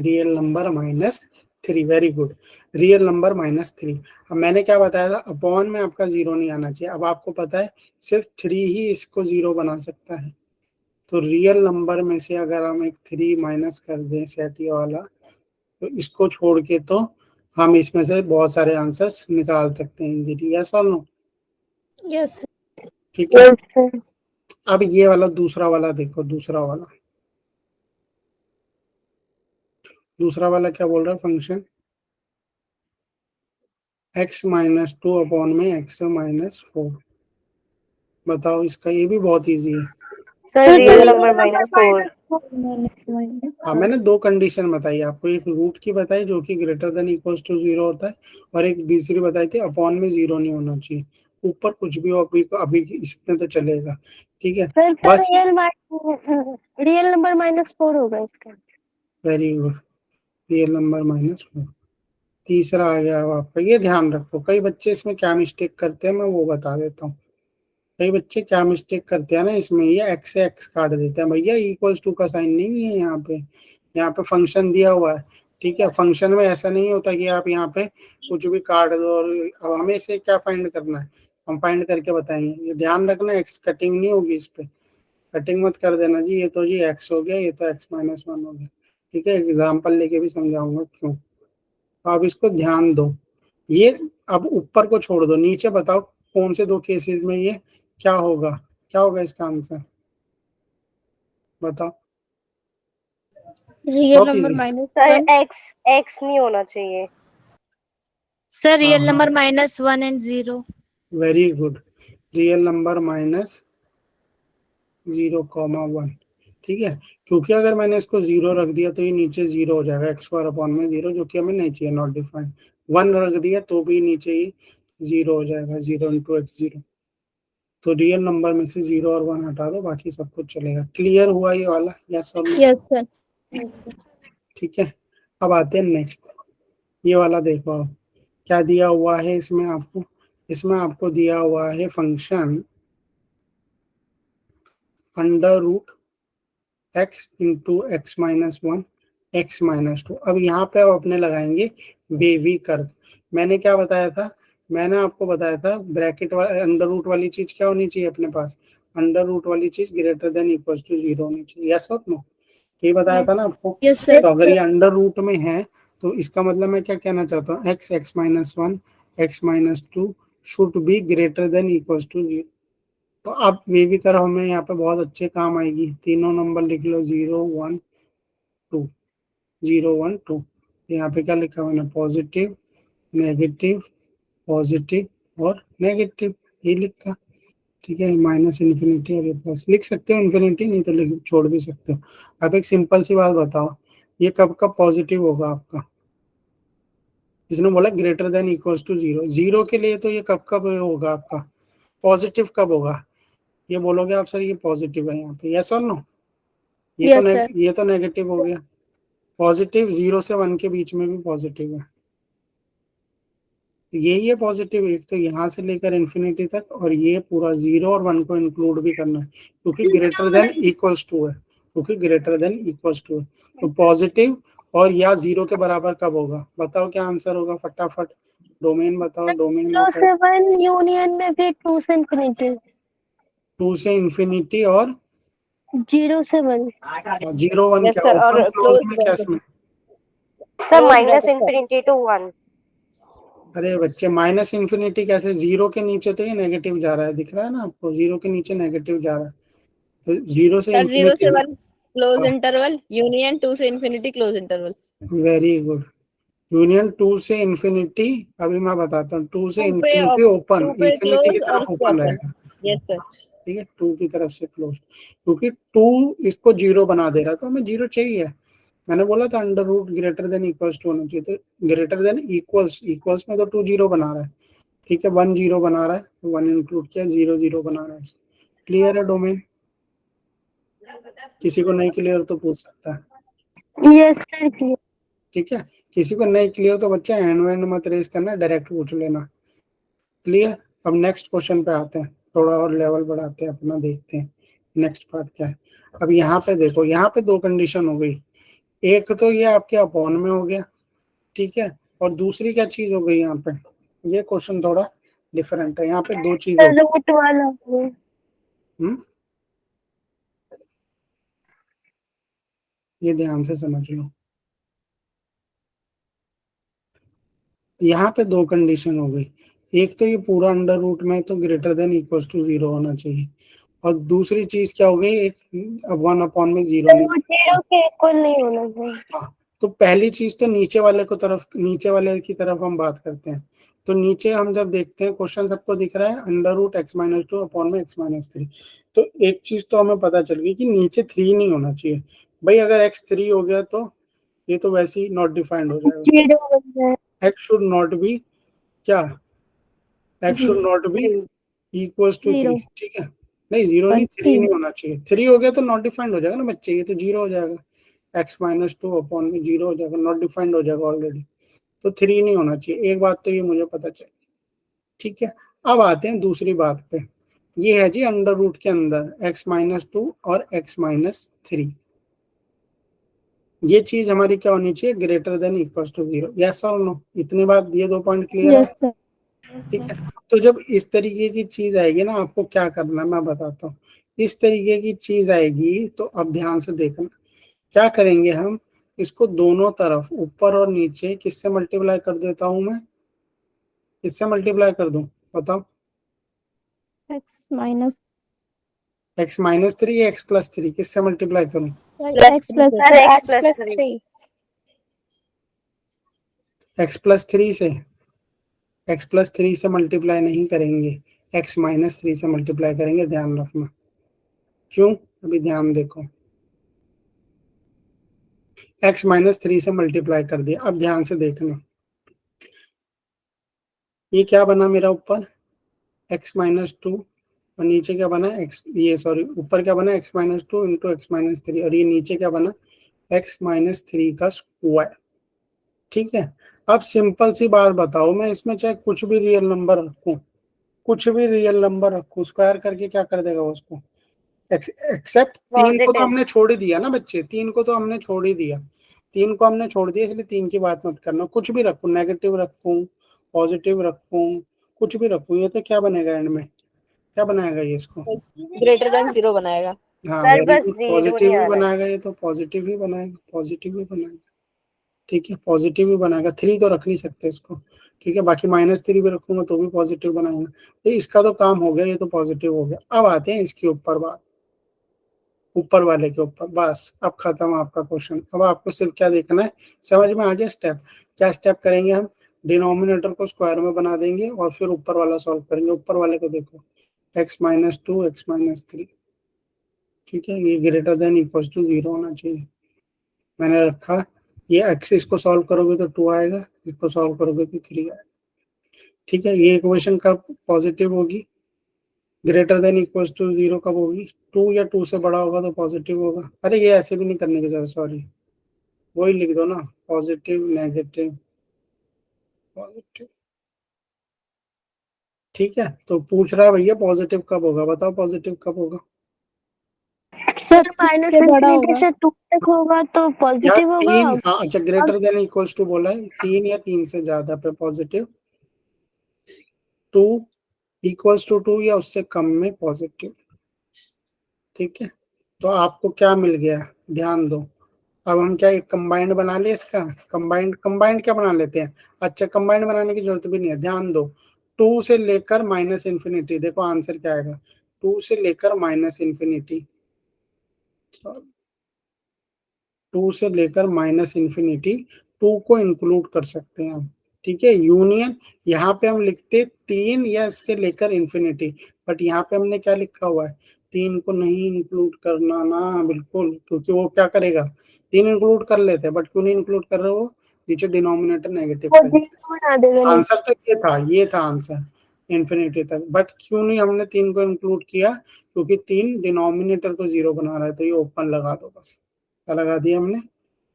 Real number -3, very good. Real number -3। अब मैंने क्या बताया था, अपॉन में आपका 0 नहीं आना चाहिए। अब आपको पता है सिर्फ 3 ही इसको 0 बना सकता है। तो रियल नंबर में से अगर हम एक 3 माइनस कर दें सेट ये वाला, तो इसको छोड़ के तो हम इसमें से बहुत सारे आंसर्स निकाल सकते हैं इजीली। यस और नो? Yes. ठीक है, Yes, sir. अब ये वाला दूसरा वाला देखो। दूसरा वाला क्या बोल रहा है फंक्शन? x-2 अपॉन में x-4। बताओ इसका, ये भी बहुत इजी है। Sir, real number minus 4. हाँ, मैंने 2 कंडीशन बताई आपको, एक रूट की बताई जो कि ग्रेटर देन इक्वल्स टू 0 होता है, और एक दूसरी बताई थी अपॉन में 0 नहीं होना चाहिए। ऊपर कुछ भी हो अभी इसमें तो चलेगा। ठीक है, Sir, बस real number minus 4 होगा इसका। Very good, real number -4। तीसरा आ गया अब आपका, ये ध्यान रखो। कई बच्चे इसमें क्या मिस्टेक करते हैं, मैं वो बता देता हूँ। कई बच्चे क्या मिस्टेक करते हैं ना, इसमें ये x से x काट देते हैं। भैया इक्वल्स टू का साइन नहीं है यहाँ पे, यहाँ पे फंक्शन दिया हुआ है। ठीक है, फंक्शन में ऐसा नहीं होता कि आप यहाँ पे कुछ भी काट दो। और अब हमें इसे क्या फाइंड करना है, हम फाइंड करके बताएंगे। ये ध्यान रखना, x कटिंग नहीं होगी, इस पे कटिंग मत कर देना जी। ये तो जी x हो गया, ये तो x-1 हो गया। ठीक है, एग्जाम्पल लेके भी समझाऊंगा क्यों, तो आप इसको ध्यान दो। ये अब ऊपर को छोड़ दो, नीचे बताओ कौन से 2 केसेस में ये क्या होगा? क्या होगा इसका आंसर बताओ? Real बहुत number इजी। Sir, -1. x नहीं होना चाहिए। Sir, real हाँ, number -1 and 0. Very good, real number -0,1। ठीक है, क्योंकि अगर मैंने इसको 0 रख दिया तो ये नीचे 0 हो जाएगा, x² अपॉन में 0, जो कि हमें नहीं चाहिए, नॉट डिफाइंड। 1 रख दिया तो भी नीचे ही 0 हो जाएगा, 0 × x0। तो रियल नंबर में से 0 और 1 हटा दो, बाकी सब कुछ चलेगा। क्लियर हुआ ये वाला? यस और नो? Yes, sir. ठीक है, अब आते हैं नेक्स्ट। ये वाला देखो आप, क्या दिया हुआ है इसमें आपको? इसमें आपको दिया हुआ है फंक्शन √x × x-1 x-2। अब यहाँ पे आप अपने लगाएंगे वेवी कर्व। मैंने क्या बताया था? मैंने आपको बताया था ब्रैकेट वाला अंडर रूट वाली चीज क्या होनी चाहिए अपने पास? अंडर रूट वाली चीज ग्रेटर देन इक्वल्स टू 0 होनी चाहिए। यस और नो? ये बताया था ना आपको। Yes, sir. तो अगर ये अंडर रूट में है तो इसका मतलब मैं क्या कहना चाहता हूँ, x x-1 x-2 should be greater than equals to 0। तो आप वे भी करो, हमें यहाँ पे बहुत अच्छे काम आएगी। तीनों नंबर लिख लो, 0 1 2, 0 1 2। यहाँ पे क्या लिखा हुआ है? पॉजिटिव नेगेटिव पॉजिटिव और नेगेटिव, ये लिखा। ठीक है, -इन्फिनिटी और ये प्लस लिख सकते हो, इन्फिनिटी नहीं तो लिख छोड़ भी सकते हो। अब एक सिंपल सी बात बताओ, ये कब कब पॉजिटिव होगा आपका? इसने बोला ग्रेटर देन इक्वल्स टू 0। 0 के लिए तो ये कब कब होगा आपका? पॉजिटिव कब होगा? ये बोलोगे आप सर ये पॉजिटिव है यहाँ पे, यस और नो? Yes, sir. ये तो नेगेटिव हो गया। पॉजिटिव 0 से 1 के बीच में भी पॉजिटिव है, यही है पॉजिटिव। एक तो यहाँ से लेकर इन्फिनिटी तक, और ये पूरा 0 और 1 को इंक्लूड भी करना है, क्योंकि ग्रेटर देन इक्वल्स टू है, क्योंकि ग्रेटर देन इक्वल्स टू है। तो पॉजिटिव और या 0 के बराबर कब होगा? बताओ क्या आंसर होगा फटाफट, डोमेन बताओ, डोमेन ऑफ 7 यूनियन में भी 2 से इंफिनिटी, 2 से इंफिनिटी और 0 से 1। 0 1 यस क्या सर, और ओपन क्लोज क्लोज में क्या ब्रैकेट, इसमें? Sir close minus bracket sir. Infinity to 1। अरे बच्चे माइनस इंफिनिटी कैसे? 0 के नीचे तो ये नेगेटिव जा रहा है, दिख रहा है ना आपको? 0 के नीचे नेगेटिव जा रहा है, तो 0 से सर 0 से इंफिनिटी। 1 क्लोज इंटरवल, यूनियन 2 से infinity close interval. Very good. Union 2 से इंफिनिटी, अभी मैं बताता हूँ, 2 से 2 पे इंफिनिटी ओपन, 2 पे इंफिनिटी की क्लोज और तरफ उसके ओपन ओपन। रहेगा। Yes sir. ठीक है, 2 की तरफ से क्लोज, क्योंकि 2 इसको 0 बना दे रहा था, हमें 0 चाहिए। मैंने बोला था under root greater than equals to होना चाहिए, तो ग्रेटर देन इक्वल्स, इक्वल्स में तो 2 0 बना रहा है। ठीक है, 1 0 बना रहा है, 1 इंक्लूड किया, 0 0 बना रहा है। क्लियर है डोमेन? किसी को नहीं क्लियर तो पूछ सकता है। Yes sir. ठीक है, किसी को नहीं क्लियर तो बच्चा हैंड वैंड मत रेस करना, डायरेक्ट पूछ लेना। क्लियर? अब नेक्स्ट क्वेश्चन पे आते हैं, थोड़ा और लेवल बढ़ाते हैं अपना, देखते हैं नेक्स्ट पार्ट क्या है। अब यहाँ पे देखो, यहाँ पे 2 कंडीशन हो गई, एक तो ये आपके अपॉन में हो गया, ठीक है, और दूसरी क्या चीज हो गई यहाँ पे? ये क्वेश्चन थोड़ा डिफरेंट है, यहाँ पे 2 चीज हो गई। रूट वाला है। ये ध्यान से समझ लो, यहाँ पे 2 कंडीशन हो गई, एक तो ये पूरा अंडर रूट में तो ग्रेटर देन इक्वल टू 0 होना चाहिए, और दूसरी चीज क्या हो गई, एक 1 अपॉन में 0 नहीं। 0 के इक्वल नहीं होना चाहिए। हाँ, तो पहली चीज तो नीचे वाले को तरफ, नीचे वाले की तरफ हम बात करते हैं। तो नीचे हम जब देखते हैं क्वेश्चन, सबको दिख रहा है अंडर रूट x-2 अपॉन में x-3, तो एक चीज तो हमें पता चल गई कि नीचे 3 नहीं होना चाहिए भाई। अगर x 3 हो गया तो ये तो वैसे ही नॉट डिफाइंड हो जाएगा। 0 बन जाए। x शुड नॉट बी क्या, x should not be equal to 3, ठीक है, नहीं 0 नहीं, 3 नहीं होना चाहिए। 3 हो गया तो नॉट डिफाइंड हो जाएगा ना बच्चे, ये तो 0 हो जाएगा, x-2 अपॉन में 0 हो जाएगा, नॉट डिफाइंड हो जाएगा ऑलरेडी, तो 3 नहीं होना चाहिए। एक बात तो ये मुझे पता चली, ठीक है। अब आते हैं दूसरी बात पे, ये है जी अंडर रूट के अंदर x-2 और x-3, ये चीज हमारी क्या होनी चाहिए, greater than equal to 0। Yes और नो? इतनी बात, ये 2 पॉइंट क्लियर है? Yes sir. ठीक है, तो जब इस तरीके की चीज आएगी ना, आपको क्या करना है मैं बताता हूँ। इस तरीके की चीज आएगी तो अब ध्यान से देखना, क्या करेंगे हम, इसको दोनों तरफ ऊपर और नीचे किससे मल्टीप्लाई कर देता हूं मैं, किससे मल्टीप्लाई कर दूं बताओ? x-3 x-3 या x+3, किससे मल्टीप्लाई करूं? x plus 3 x+3 से, x+3 से मल्टीप्लाई नहीं करेंगे, x-3 से मल्टीप्लाई करेंगे, ध्यान रखना। क्यों? अभी ध्यान देखो, x-3 से मल्टीप्लाई कर दिया, अब ध्यान से देखना, ये क्या बना मेरा ऊपर x-2, और नीचे क्या बना x, ये सॉरी ऊपर क्या बना x-2 इंटू x-3, और ये नीचे क्या बना x-3 का स्क्वायर। ठीक है, अब सिंपल सी बात बताओ, मैं इसमें चाहे कुछ भी रियल नंबर रखूं, कुछ भी रियल नंबर रखूं, स्क्वायर करके क्या कर देगा उसको, एक्सेप्ट 3 को तो हमने छोड़ ही दिया ना बच्चे, 3 को तो हमने छोड़ ही दिया, 3 को हमने छोड़ दिया, इसलिए 3 की बात मत करना। कुछ भी रखूं, नेगेटिव रखूं, पॉजिटिव रखूं, कुछ भी रखूं, ये तो क्या बनेगा एंड में, क्या बनाएगा ये इसको, ग्रेटर देन 0 बनाएगा। हाँ सर वेरी बस गुड, 0 पॉजिटिव नहीं ही आ रहा है। बनाएगा, ये तो पॉजिटिव ही बनाएगा, पॉजिटिव ही बनाएगा। ठीक है, पॉजिटिव ही बनाएगा, 3 तो रख नहीं सकते इसको, ठीक है, बाकी -3 भी रखूंगा तो भी पॉजिटिव बनाएगा, तो इसका तो काम हो गया, ये तो पॉजिटिव हो गया। अब आते हैं इसके ऊपर बात, ऊपर वाले के ऊपर, बस अब खत्म आपका क्वेश्चन। अब आपको सिर्फ क्या देखना है, समझ में आ गया स्टेप? क्या स्टेप करेंगे हम, डिनोमिनेटर को स्क्वायर में बना देंगे और फिर ऊपर वाला सॉल्व करेंगे। ऊपर वाले को देखो x-2 x-3, ठीक है, ये ग्रेटर देन इक्वल टू 0 होना चाहिए, मैंने रखा। ये x इसको सॉल्व करोगे तो 2 आएगा, इसको सॉल्व करोगे तो 3 आएगा। ठीक है, ये इक्वेशन कब पॉजिटिव होगी, ग्रेटर देन इक्वल टू 0 कब होगी, 2 या 2 से बड़ा होगा तो पॉजिटिव होगा। अरे ये ऐसे भी नहीं करने की जरूरत, सॉरी, वही लिख दो ना, पॉजिटिव नेगेटिव पॉजिटिव। ठीक है, तो पूछ रहा है भैया पॉजिटिव कब होगा, बताओ पॉजिटिव कब होगा? सर माइनस से बड़ा इंफिनिटी होगा। से 2 तक होगा तो या पॉजिटिव होगा। 3, हाँ अच्छा, ग्रेटर देन इक्वल्स टू बोला है, 3 या 3 से ज्यादा पे पॉजिटिव, 2 इक्वल्स टू 2 या उससे कम में पॉजिटिव। ठीक है, तो आपको क्या मिल गया, ध्यान दो। अब हम क्या एक कंबाइंड बना ले, इसका कंबाइंड क्या बना लेते हैं। अच्छा, कंबाइंड बनाने की जरूरत भी नहीं है, ध्यान दो। 2 से लेकर माइनस इन्फिनिटी, देखो आंसर क्या आएगा, 2 से लेकर माइनस इन्फिनिटी, 2 से लेकर माइनस इन्फिनिटी, 2 को इंक्लूड कर सकते हैं हम। ठीक है, यूनियन यहाँ पे हम लिखते 3 या इससे लेकर इन्फिनिटी, बट यहाँ पे हमने क्या लिखा हुआ है, 3 को नहीं इंक्लूड करना ना, बिल्कुल, क्योंकि वो क्या करेगा, 3 इंक्लूड कर लेते हैं, बट क्यों नहीं इंक्लूड कर रहे हो, नीचे डिनोमिनेटर नेगेटिव वो कर। 0 बना देगा नहीं। आंसर तो ये था आंसर इन्फिनिटी तक, बट क्यों नहीं हमने 3 को इंक्लूड किया, क्योंकि 3 डिनोमिनेटर को 0 बना रहा है, तो ये ओपन लगा दो बस। क्या लगा दिया हमने,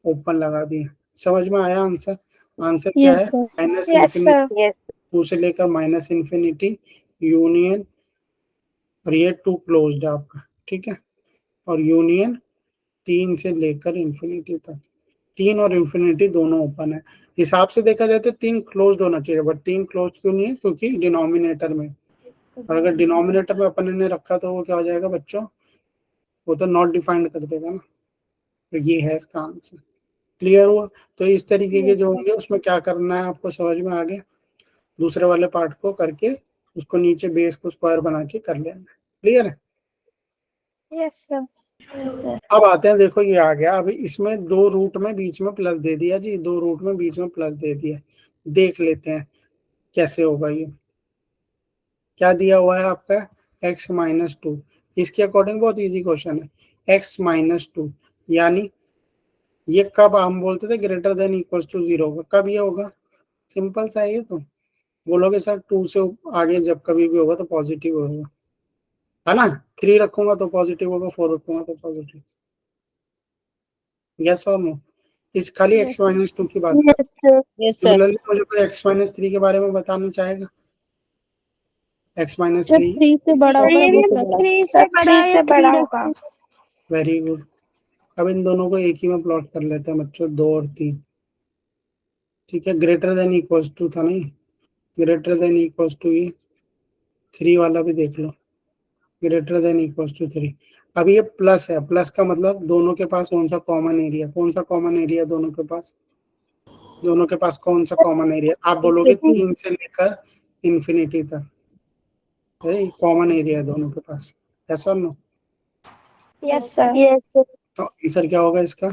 ओपन लगा दिया। समझ में आया आंसर, आंसर क्या यस है, sir. Minus yes infinity, sir. Yes. 2 से लेकर माइनस इन्फिनिटी यूनियन, और ये 2 क्लोज्ड है आपका। ठीक है, और यूनियन 3 से लेकर इन्फिनिटी तक, 3 और इन्फिनिटी दोनों ओपन है। हिसाब से देखा जाए तो 3 क्लोज्ड होना चाहिए, बट 3 क्लोज्ड क्यों नहीं है, क्योंकि डिनोमिनेटर में, और अगर डिनोमिनेटर में अपन ने रखा तो वो क्या हो जाएगा बच्चों, वो तो नॉट डिफाइंड कर देगा ना। तो ये है इसका आंसर। क्लियर हुआ, तो इस तरीके के जो होंगे उसमें क्या करना है आपको समझ में आ गया, दूसरे वाले पार्ट को करके उसको नीचे बेस को स्क्वायर बना के कर लेना। क्लियर है, यस सर। अब आते हैं, देखो ये आ गया, अभी इसमें 2 रूट में बीच में प्लस दे दिया जी, 2 रूट में बीच में प्लस दे दिया, देख लेते हैं कैसे होगा ये। क्या दिया हुआ है आपका, x-2, इसके अकॉर्डिंग बहुत इजी क्वेश्चन है, x-2 यानी ये कब हम बोलते थे ग्रेटर देन इक्वल्स टू 0 होगा, कब ये होगा, सिंपल सा है ये तो, बोलोगे सर 2 से आगे जब कभी भी होगा तो पॉजिटिव होगा, है ना, 3 रखूंगा तो पॉजिटिव होगा, 4 रखूंगा तो पॉजिटिव, यस और नो। इस खाली x-2 की बात कर, yes sir. Yes sir. Similarly मुझे कोई x-3 के बारे में बताना चाहेगा, x-3, 3 से बड़ा होगा या ये दूसरा बड़ा? 3 से बड़ा या 3 होगा। Very good. अब इन दोनों को एक ही में प्लॉट कर लेते हैं बच्चों, 2 और 3। ठीक है, ग्रेटर देन इक्वल्स टू था नहीं, ग्रेटर देन इक्वल्स टू, ये 3 वाला भी देख लो, ग्रेटर देन इक्वल्स टू 3। अब ये प्लस है, प्लस का मतलब दोनों के पास कौन सा कॉमन एरिया, कौन सा कॉमन एरिया दोनों के पास, दोनों के पास कौन सा कॉमन एरिया, आप बोलोगे 3 से लेकर इंफिनिटी तक, कॉमन एरिया है दोनों के पास, ऐसा no. Yes sir. Yes sir. तो आंसर क्या होगा इसका,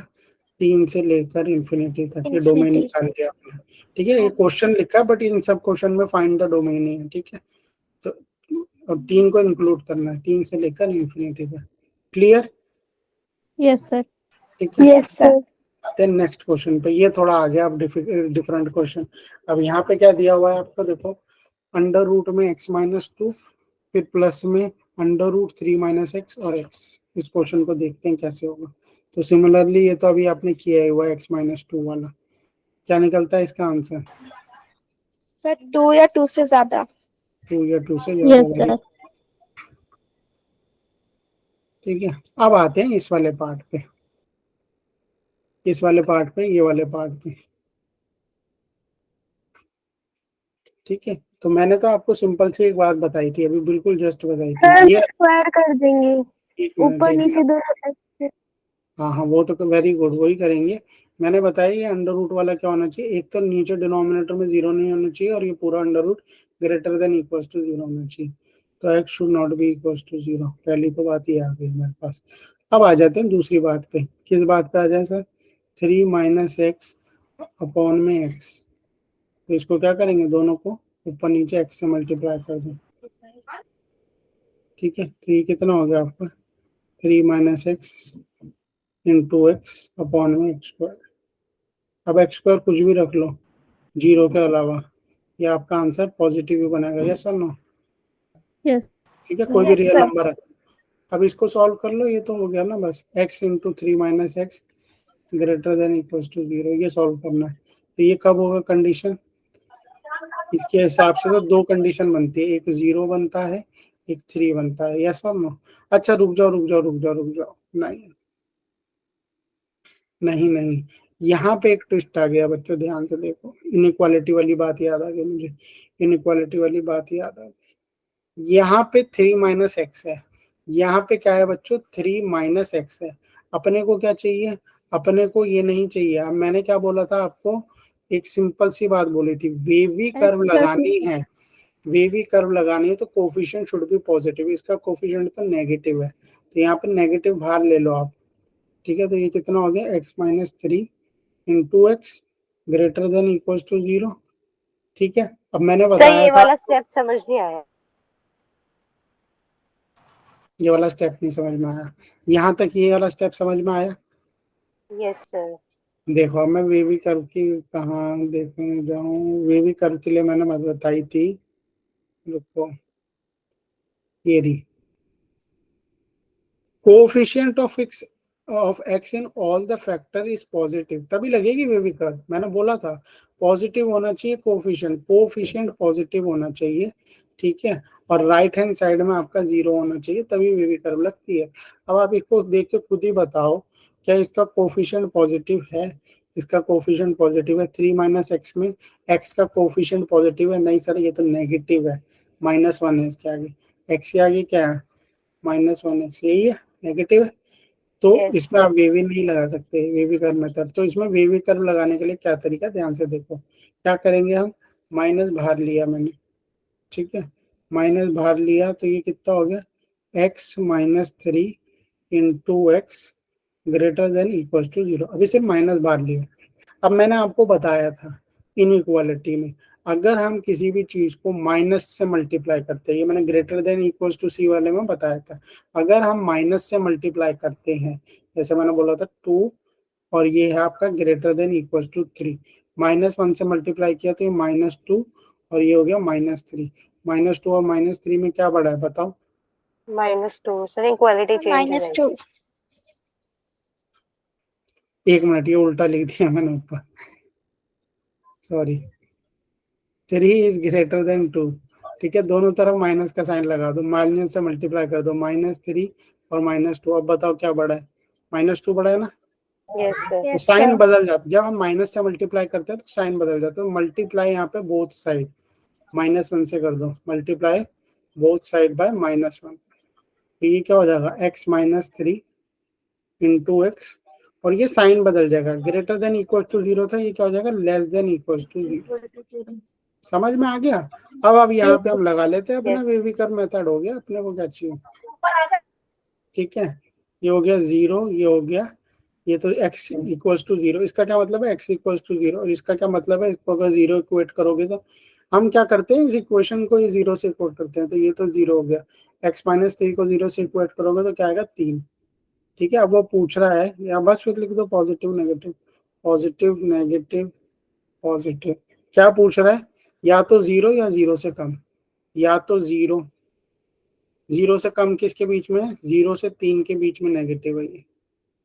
3 से लेकर इंफिनिटी तक, ये डोमेन निकाल लिया आपने। ठीक है, ये क्वेश्चन लिखा है, बट इन सब क्वेश्चन में फाइंड द डोमेन ही है। ठीक है, तो अब 3 को इंक्लूड करना है, 3 से लेकर इंफिनिटी तक। Clear, yes sir. ठीक है, यस सर। आते हैं नेक्स्ट क्वेश्चन पे, ये थोड़ा आ गया अब डिफरेंट क्वेश्चन। अब यहाँ पे क्या दिया हुआ है आपको, देखो अंडर रूट में x-2, फिर प्लस में अंडर रूट 3 - x और x। इस क्वेश्चन को देखते हैं कैसे होगा। तो सिमिलरली ये तो अभी आपने किया हुआ है x-2 वाला, क्या निकलता है इसका आंसर, सर 2 या 2 से ज्यादा। 2 या 2 से ज्यादा। Yes sir. ठीक है, अब आते हैं इस वाले पार्ट पे, इस वाले पार्ट पे, ये वाले पार्ट पे। ठीक है, तो मैंने तो आपको सिंपल सी एक बात बताई थी अभी, बिल्कुल जस्ट बताई सर थी ये। स्क्वायर कर देंगे, एक मिनट, ऊपर एक नीचे मिनट। दोनों। हाँ हाँ, वो तो वेरी गुड, वही करेंगे। मैंने बताया ये अंडर रूट वाला क्या होना चाहिए, एक तो नीचे डिनोमिनेटर में 0 नहीं होना चाहिए, और ये पूरा under root greater than equals to 0 होना चाहिए। तो x should not be equals to 0, पहली तो बात ये आ गई मेरे पास। अब आ जाते हैं दूसरी बात पे, किस बात पे आ जाए सर, 3 - x अपॉन में x। तो इसको क्या करेंगे, दोनों को ऊपर नीचे x से मल्टीप्लाई कर दें। ठीक है, तो ये कितना हो गया आपका, 3 - x इंटू एक्स अपॉन में x²। अब x² कुछ भी रख लो 0 के अलावा, ये आपका आंसर पॉजिटिव ही बनेगा, यस और नो। यस। ठीक है, कोई भी रियल नंबर है। अब इसको सॉल्व कर लो, ये तो हो गया ना बस, x into 3 - x greater than equals to 0, ये सॉल्व करना है। तो ये कब होगा कंडीशन, इसके हिसाब से तो 2 कंडीशन बनती है, एक 0 बनता है, एक 3 बनता है, यस और नो। अच्छा रुक जाओ, नहीं, नहीं नहीं, यहाँ पे एक ट्विस्ट आ गया बच्चों, ध्यान से देखो, इनइक्वालिटी वाली बात याद आ गई मुझे, इनइक्वालिटी वाली बात याद आ गई। यहाँ पे 3 माइनस एक्स है, यहाँ पे क्या है बच्चों 3 माइनस एक्स है। अपने को क्या चाहिए, अपने को ये नहीं चाहिए। अब मैंने क्या बोला था आपको, एक सिंपल सी बात बोली थी, वेवी कर्व लगानी है, वेवी कर्व लगानी है तो कोफिशिएंट शुड बी पॉजिटिव, इसका कोफिशिएंट तो नेगेटिव है, तो यहाँ पे नेगेटिव बाहर ले लो आप। ठीक है, तो ये कितना हो गया, x minus 3 into x greater than equals to 0। ठीक है, अब मैंने सर बताया ये था, वाला स्टेप समझ नहीं आया। ये वाला स्टेप नहीं समझ में आया, यहाँ तक ये वाला स्टेप समझ में आया। Yes sir. देखो अब मैं वेवी कर्व की कहाँ देखने जाऊँ, वेवी कर्व के लिए मैंने बताई थी, रुको, ये रही, coefficient of x in all the factor is positive, तभी लगेगी वेवी कर्व। मैंने बोला था पॉजिटिव होना चाहिए कोएफिशिएंट पॉजिटिव होना चाहिए। ठीक है, और राइट हैंड साइड में आपका 0 होना चाहिए, तभी वेवी कर्व लगती है। अब आप इसको देख के खुद ही बताओ, क्या इसका कोएफिशिएंट पॉजिटिव है, इसका कोएफिशिएंट पॉजिटिव है। 3 माइनस एक्स में x का कोएफिशिएंट पॉजिटिव है, नहीं सर ये तो नेगेटिव है, -1 है इसके आगे, x के आगे क्या है -1x, यही है, नेगेटिव है। तो Yes. इसमें आप वेवी नहीं लगा सकते, वेवी कर्व मेथड। तो इसमें वेवी कर्व लगाने के लिए क्या तरीका, ध्यान से देखो, क्या करेंगे हम, माइनस बाहर लिया मैंने, ठीक है, माइनस बाहर लिया तो ये कितना हो गया, x minus 3 into x greater than equal to 0। अभी सिर्फ माइनस बाहर लिया। अब मैंने आपको बताया था इनइक्वालिटी में, अगर हम किसी भी चीज को माइनस से मल्टीप्लाई करते हैं, ये मैंने ग्रेटर देन इक्वल्स टू सी वाले में बताया था, अगर हम माइनस से मल्टीप्लाई करते हैं, जैसे मैंने बोला था 2 और ये है आपका ग्रेटर देन इक्वल्स टू 3, -1 से मल्टीप्लाई किया तो ये -2 और ये हो गया -3, -2 और -3 में क्या बढ़ा है बताओ, -2 सर, इक्वालिटी चेंज है। -2 एक मिनट, ये उल्टा लिख दिया मैंने ऊपर, सॉरी, 3 इज ग्रेटर देन 2। ठीक है, दोनों तरफ माइनस का साइन लगा दो, माइनस से मल्टीप्लाई कर दो, -3 और -2। अब बताओ क्या बड़ा है, -2 बड़ा है ना, यस सर। तो साइन बदल जाता, जब हम माइनस से मल्टीप्लाई करते हैं तो साइन बदल जाता है। मल्टीप्लाई यहाँ पे बोथ साइड -1 से कर दो, मल्टीप्लाई बोथ साइड बाय -1, तो ये क्या हो जाएगा, x माइनस 3 इंटू एक्स, और ये साइन बदल जाएगा, ग्रेटर देन इक्वल टू 0 था, ये क्या हो जाएगा, लेस देन इक्वल टू 0। समझ में आ गया। अब यहाँ पे हम लगा लेते हैं अपना वेवी कर्व मेथड, हो गया अपने को क्या चाहिए। ठीक है, ये हो गया 0, ये हो गया, ये तो x इक्वल्स टू 0, इसका क्या मतलब है, x इक्वल्स टू 0, और इसका क्या मतलब है, इसको अगर 0 इक्वेट करोगे तो हम क्या करते हैं, इस इक्वेशन को 0 से इक्वेट करते हैं, तो ये तो 0 हो गया, x माइनस 3 को 0 से इक्वेट करोगे तो क्या आएगा 3। ठीक है, अब वो पूछ रहा है, या बस फिर लिख दो positive negative, positive negative positive, क्या पूछ रहा है, या तो 0 या 0 से कम, या तो 0 से कम किसके बीच में है, 0 से 3 के बीच में नेगेटिव है, ये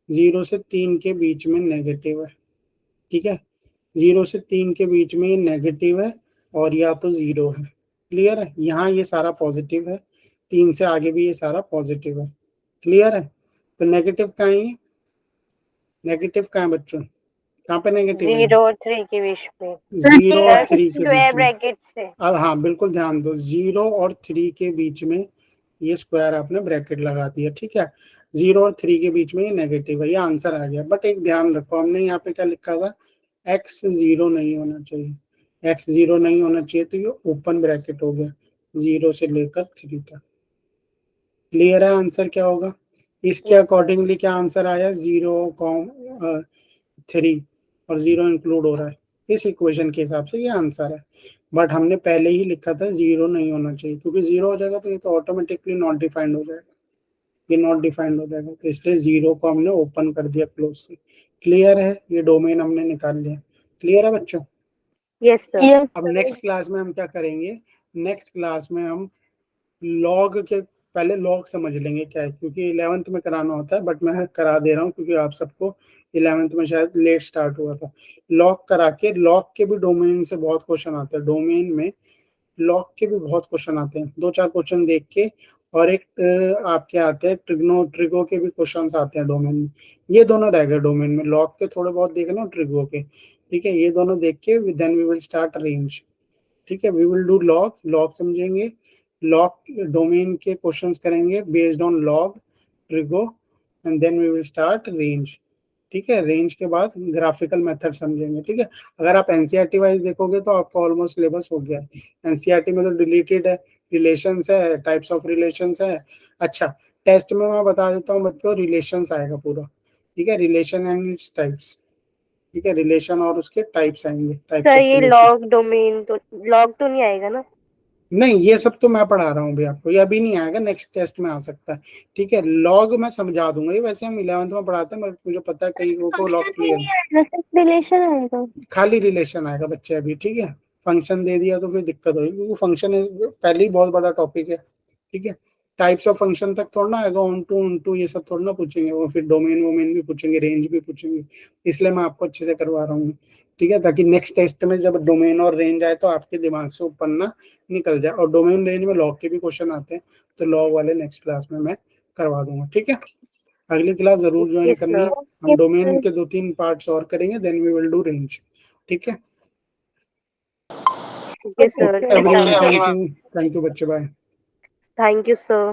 0 से 3 के बीच में नेगेटिव है। ठीक है, 0 से 3 के बीच में ये नेगेटिव है और या तो 0 है, क्लियर है। यहाँ ये सारा पॉजिटिव है, 3 से आगे भी ये सारा पॉजिटिव है, क्लियर है। तो नेगेटिव कहाँ है, नेगेटिव कहाँ है बच्चों, कहाँ पे नेगेटिव है, 0 और 3 के बीच में, 0 और 3 के स्क्वायर बीच में। ब्रैकेट से। अब हाँ बिल्कुल ध्यान दो, 0 और 3 के बीच में ये स्क्वायर आपने ब्रैकेट लगा दिया। ठीक है, 0 और 3 के बीच में ये नेगेटिव है, ये आंसर आ गया। बट एक ध्यान रखो, हमने यहाँ पे क्या लिखा था, x 0 नहीं होना चाहिए, x 0 नहीं होना चाहिए, तो ये ओपन ब्रैकेट हो गया 0 से लेकर 3 तक। क्लियर है, आंसर क्या होगा, इसके अकॉर्डिंगली क्या आंसर आया, 0,3 और 0 इंक्लूड हो रहा है, इस इक्वेशन के हिसाब से ये आंसर है। बट हमने पहले ही लिखा था 0 नहीं होना चाहिए, क्योंकि 0 हो जाएगा तो ये तो ऑटोमेटिकली नॉट डिफाइंड हो जाएगा, ये नॉट डिफाइंड हो जाएगा, तो इसलिए 0 को हमने ओपन कर दिया क्लोज से। क्लियर है, ये डोमेन हमने निकाल लिया। क्लियर है बच्चों। Yes sir. अब नेक्स्ट क्लास में हम क्या करेंगे, नेक्स्ट क्लास में हम लॉग के, पहले लॉग समझ लेंगे क्या है, क्योंकि 11th में कराना होता है, बट मैं करा दे रहा हूँ क्योंकि आप सबको 11th में शायद लेट स्टार्ट हुआ था। लॉग करा के, लॉग के भी डोमेन से बहुत क्वेश्चन आते हैं, डोमेन में लॉग के भी बहुत क्वेश्चन आते हैं, 2-4 क्वेश्चन देख के और एक आपके आते हैं ट्रिगो के भी क्वेश्चंस आते हैं डोमेन में। ये दोनों रह गए डोमेन में, लॉग के थोड़े बहुत देख लो, ट्रिगो के, ठीक है। ये दोनों देख के then we will start range, ठीक है। वी विल डू लॉग समझेंगे, लॉग डोमेन के क्वेश्चंस करेंगे based on log trigo, and then we will start range, ठीक है। रेंज के बाद ग्राफिकल मेथड समझेंगे, ठीक है। अगर आप एनसीईआरटी वाइज देखोगे तो आपका ऑलमोस्ट सिलेबस हो गया है। एनसीईआरटी में तो डिलीटेड है, रिलेशंस है, टाइप्स ऑफ रिलेशंस है। अच्छा, टेस्ट में मैं बता देता हूँ बच्चों, रिलेशंस आएगा पूरा, ठीक है। रिलेशन एंड इट्स टाइप्स, ठीक है। रिलेशन और उसके टाइप्स आएंगे, टाइप्स सर ऑफ ये रिलेशन। लॉग डोमेन तो लॉग तो नहीं आएगा ना? नहीं, ये सब तो मैं पढ़ा रहा हूँ अभी आपको, ये अभी नहीं आएगा, नेक्स्ट टेस्ट में आ सकता है, ठीक है। लॉग मैं समझा दूंगा, ये वैसे हम 11th में पढ़ाते हैं, मुझे पता है कई लोगों को लॉग क्लियर, रिलेशन आएगा। खाली रिलेशन आएगा बच्चे अभी, ठीक है। फंक्शन दे दिया तो फिर दिक्कत होगी, क्योंकि फंक्शन पहले ही बहुत बड़ा टॉपिक है, ठीक है। टाइप्स ऑफ फंक्शन तक थोड़ा ना आएगा, ऑन टू ये सब थोड़ा ना पूछेंगे वो, फिर डोमेन वोमेन भी पूछेंगे, रेंज भी पूछेंगे, इसलिए मैं आपको अच्छे से करवा रहा हूँ, ठीक है, ताकि नेक्स्ट टेस्ट में जब डोमेन और रेंज आए तो आपके दिमाग से ऊपर ना निकल जाए। और डोमेन रेंज में लॉग के भी क्वेश्चन आते हैं, तो लॉग वाले नेक्स्ट क्लास में मैं करवा दूंगा, ठीक है। अगली क्लास जरूर ज्वाइन Yes, करनी है। sir. हम डोमेन के 2-3 पार्ट्स और करेंगे, then we will do range, ठीक है। Yes, sir. Everyone, thank you बच्चे, बाय। Thank you, sir.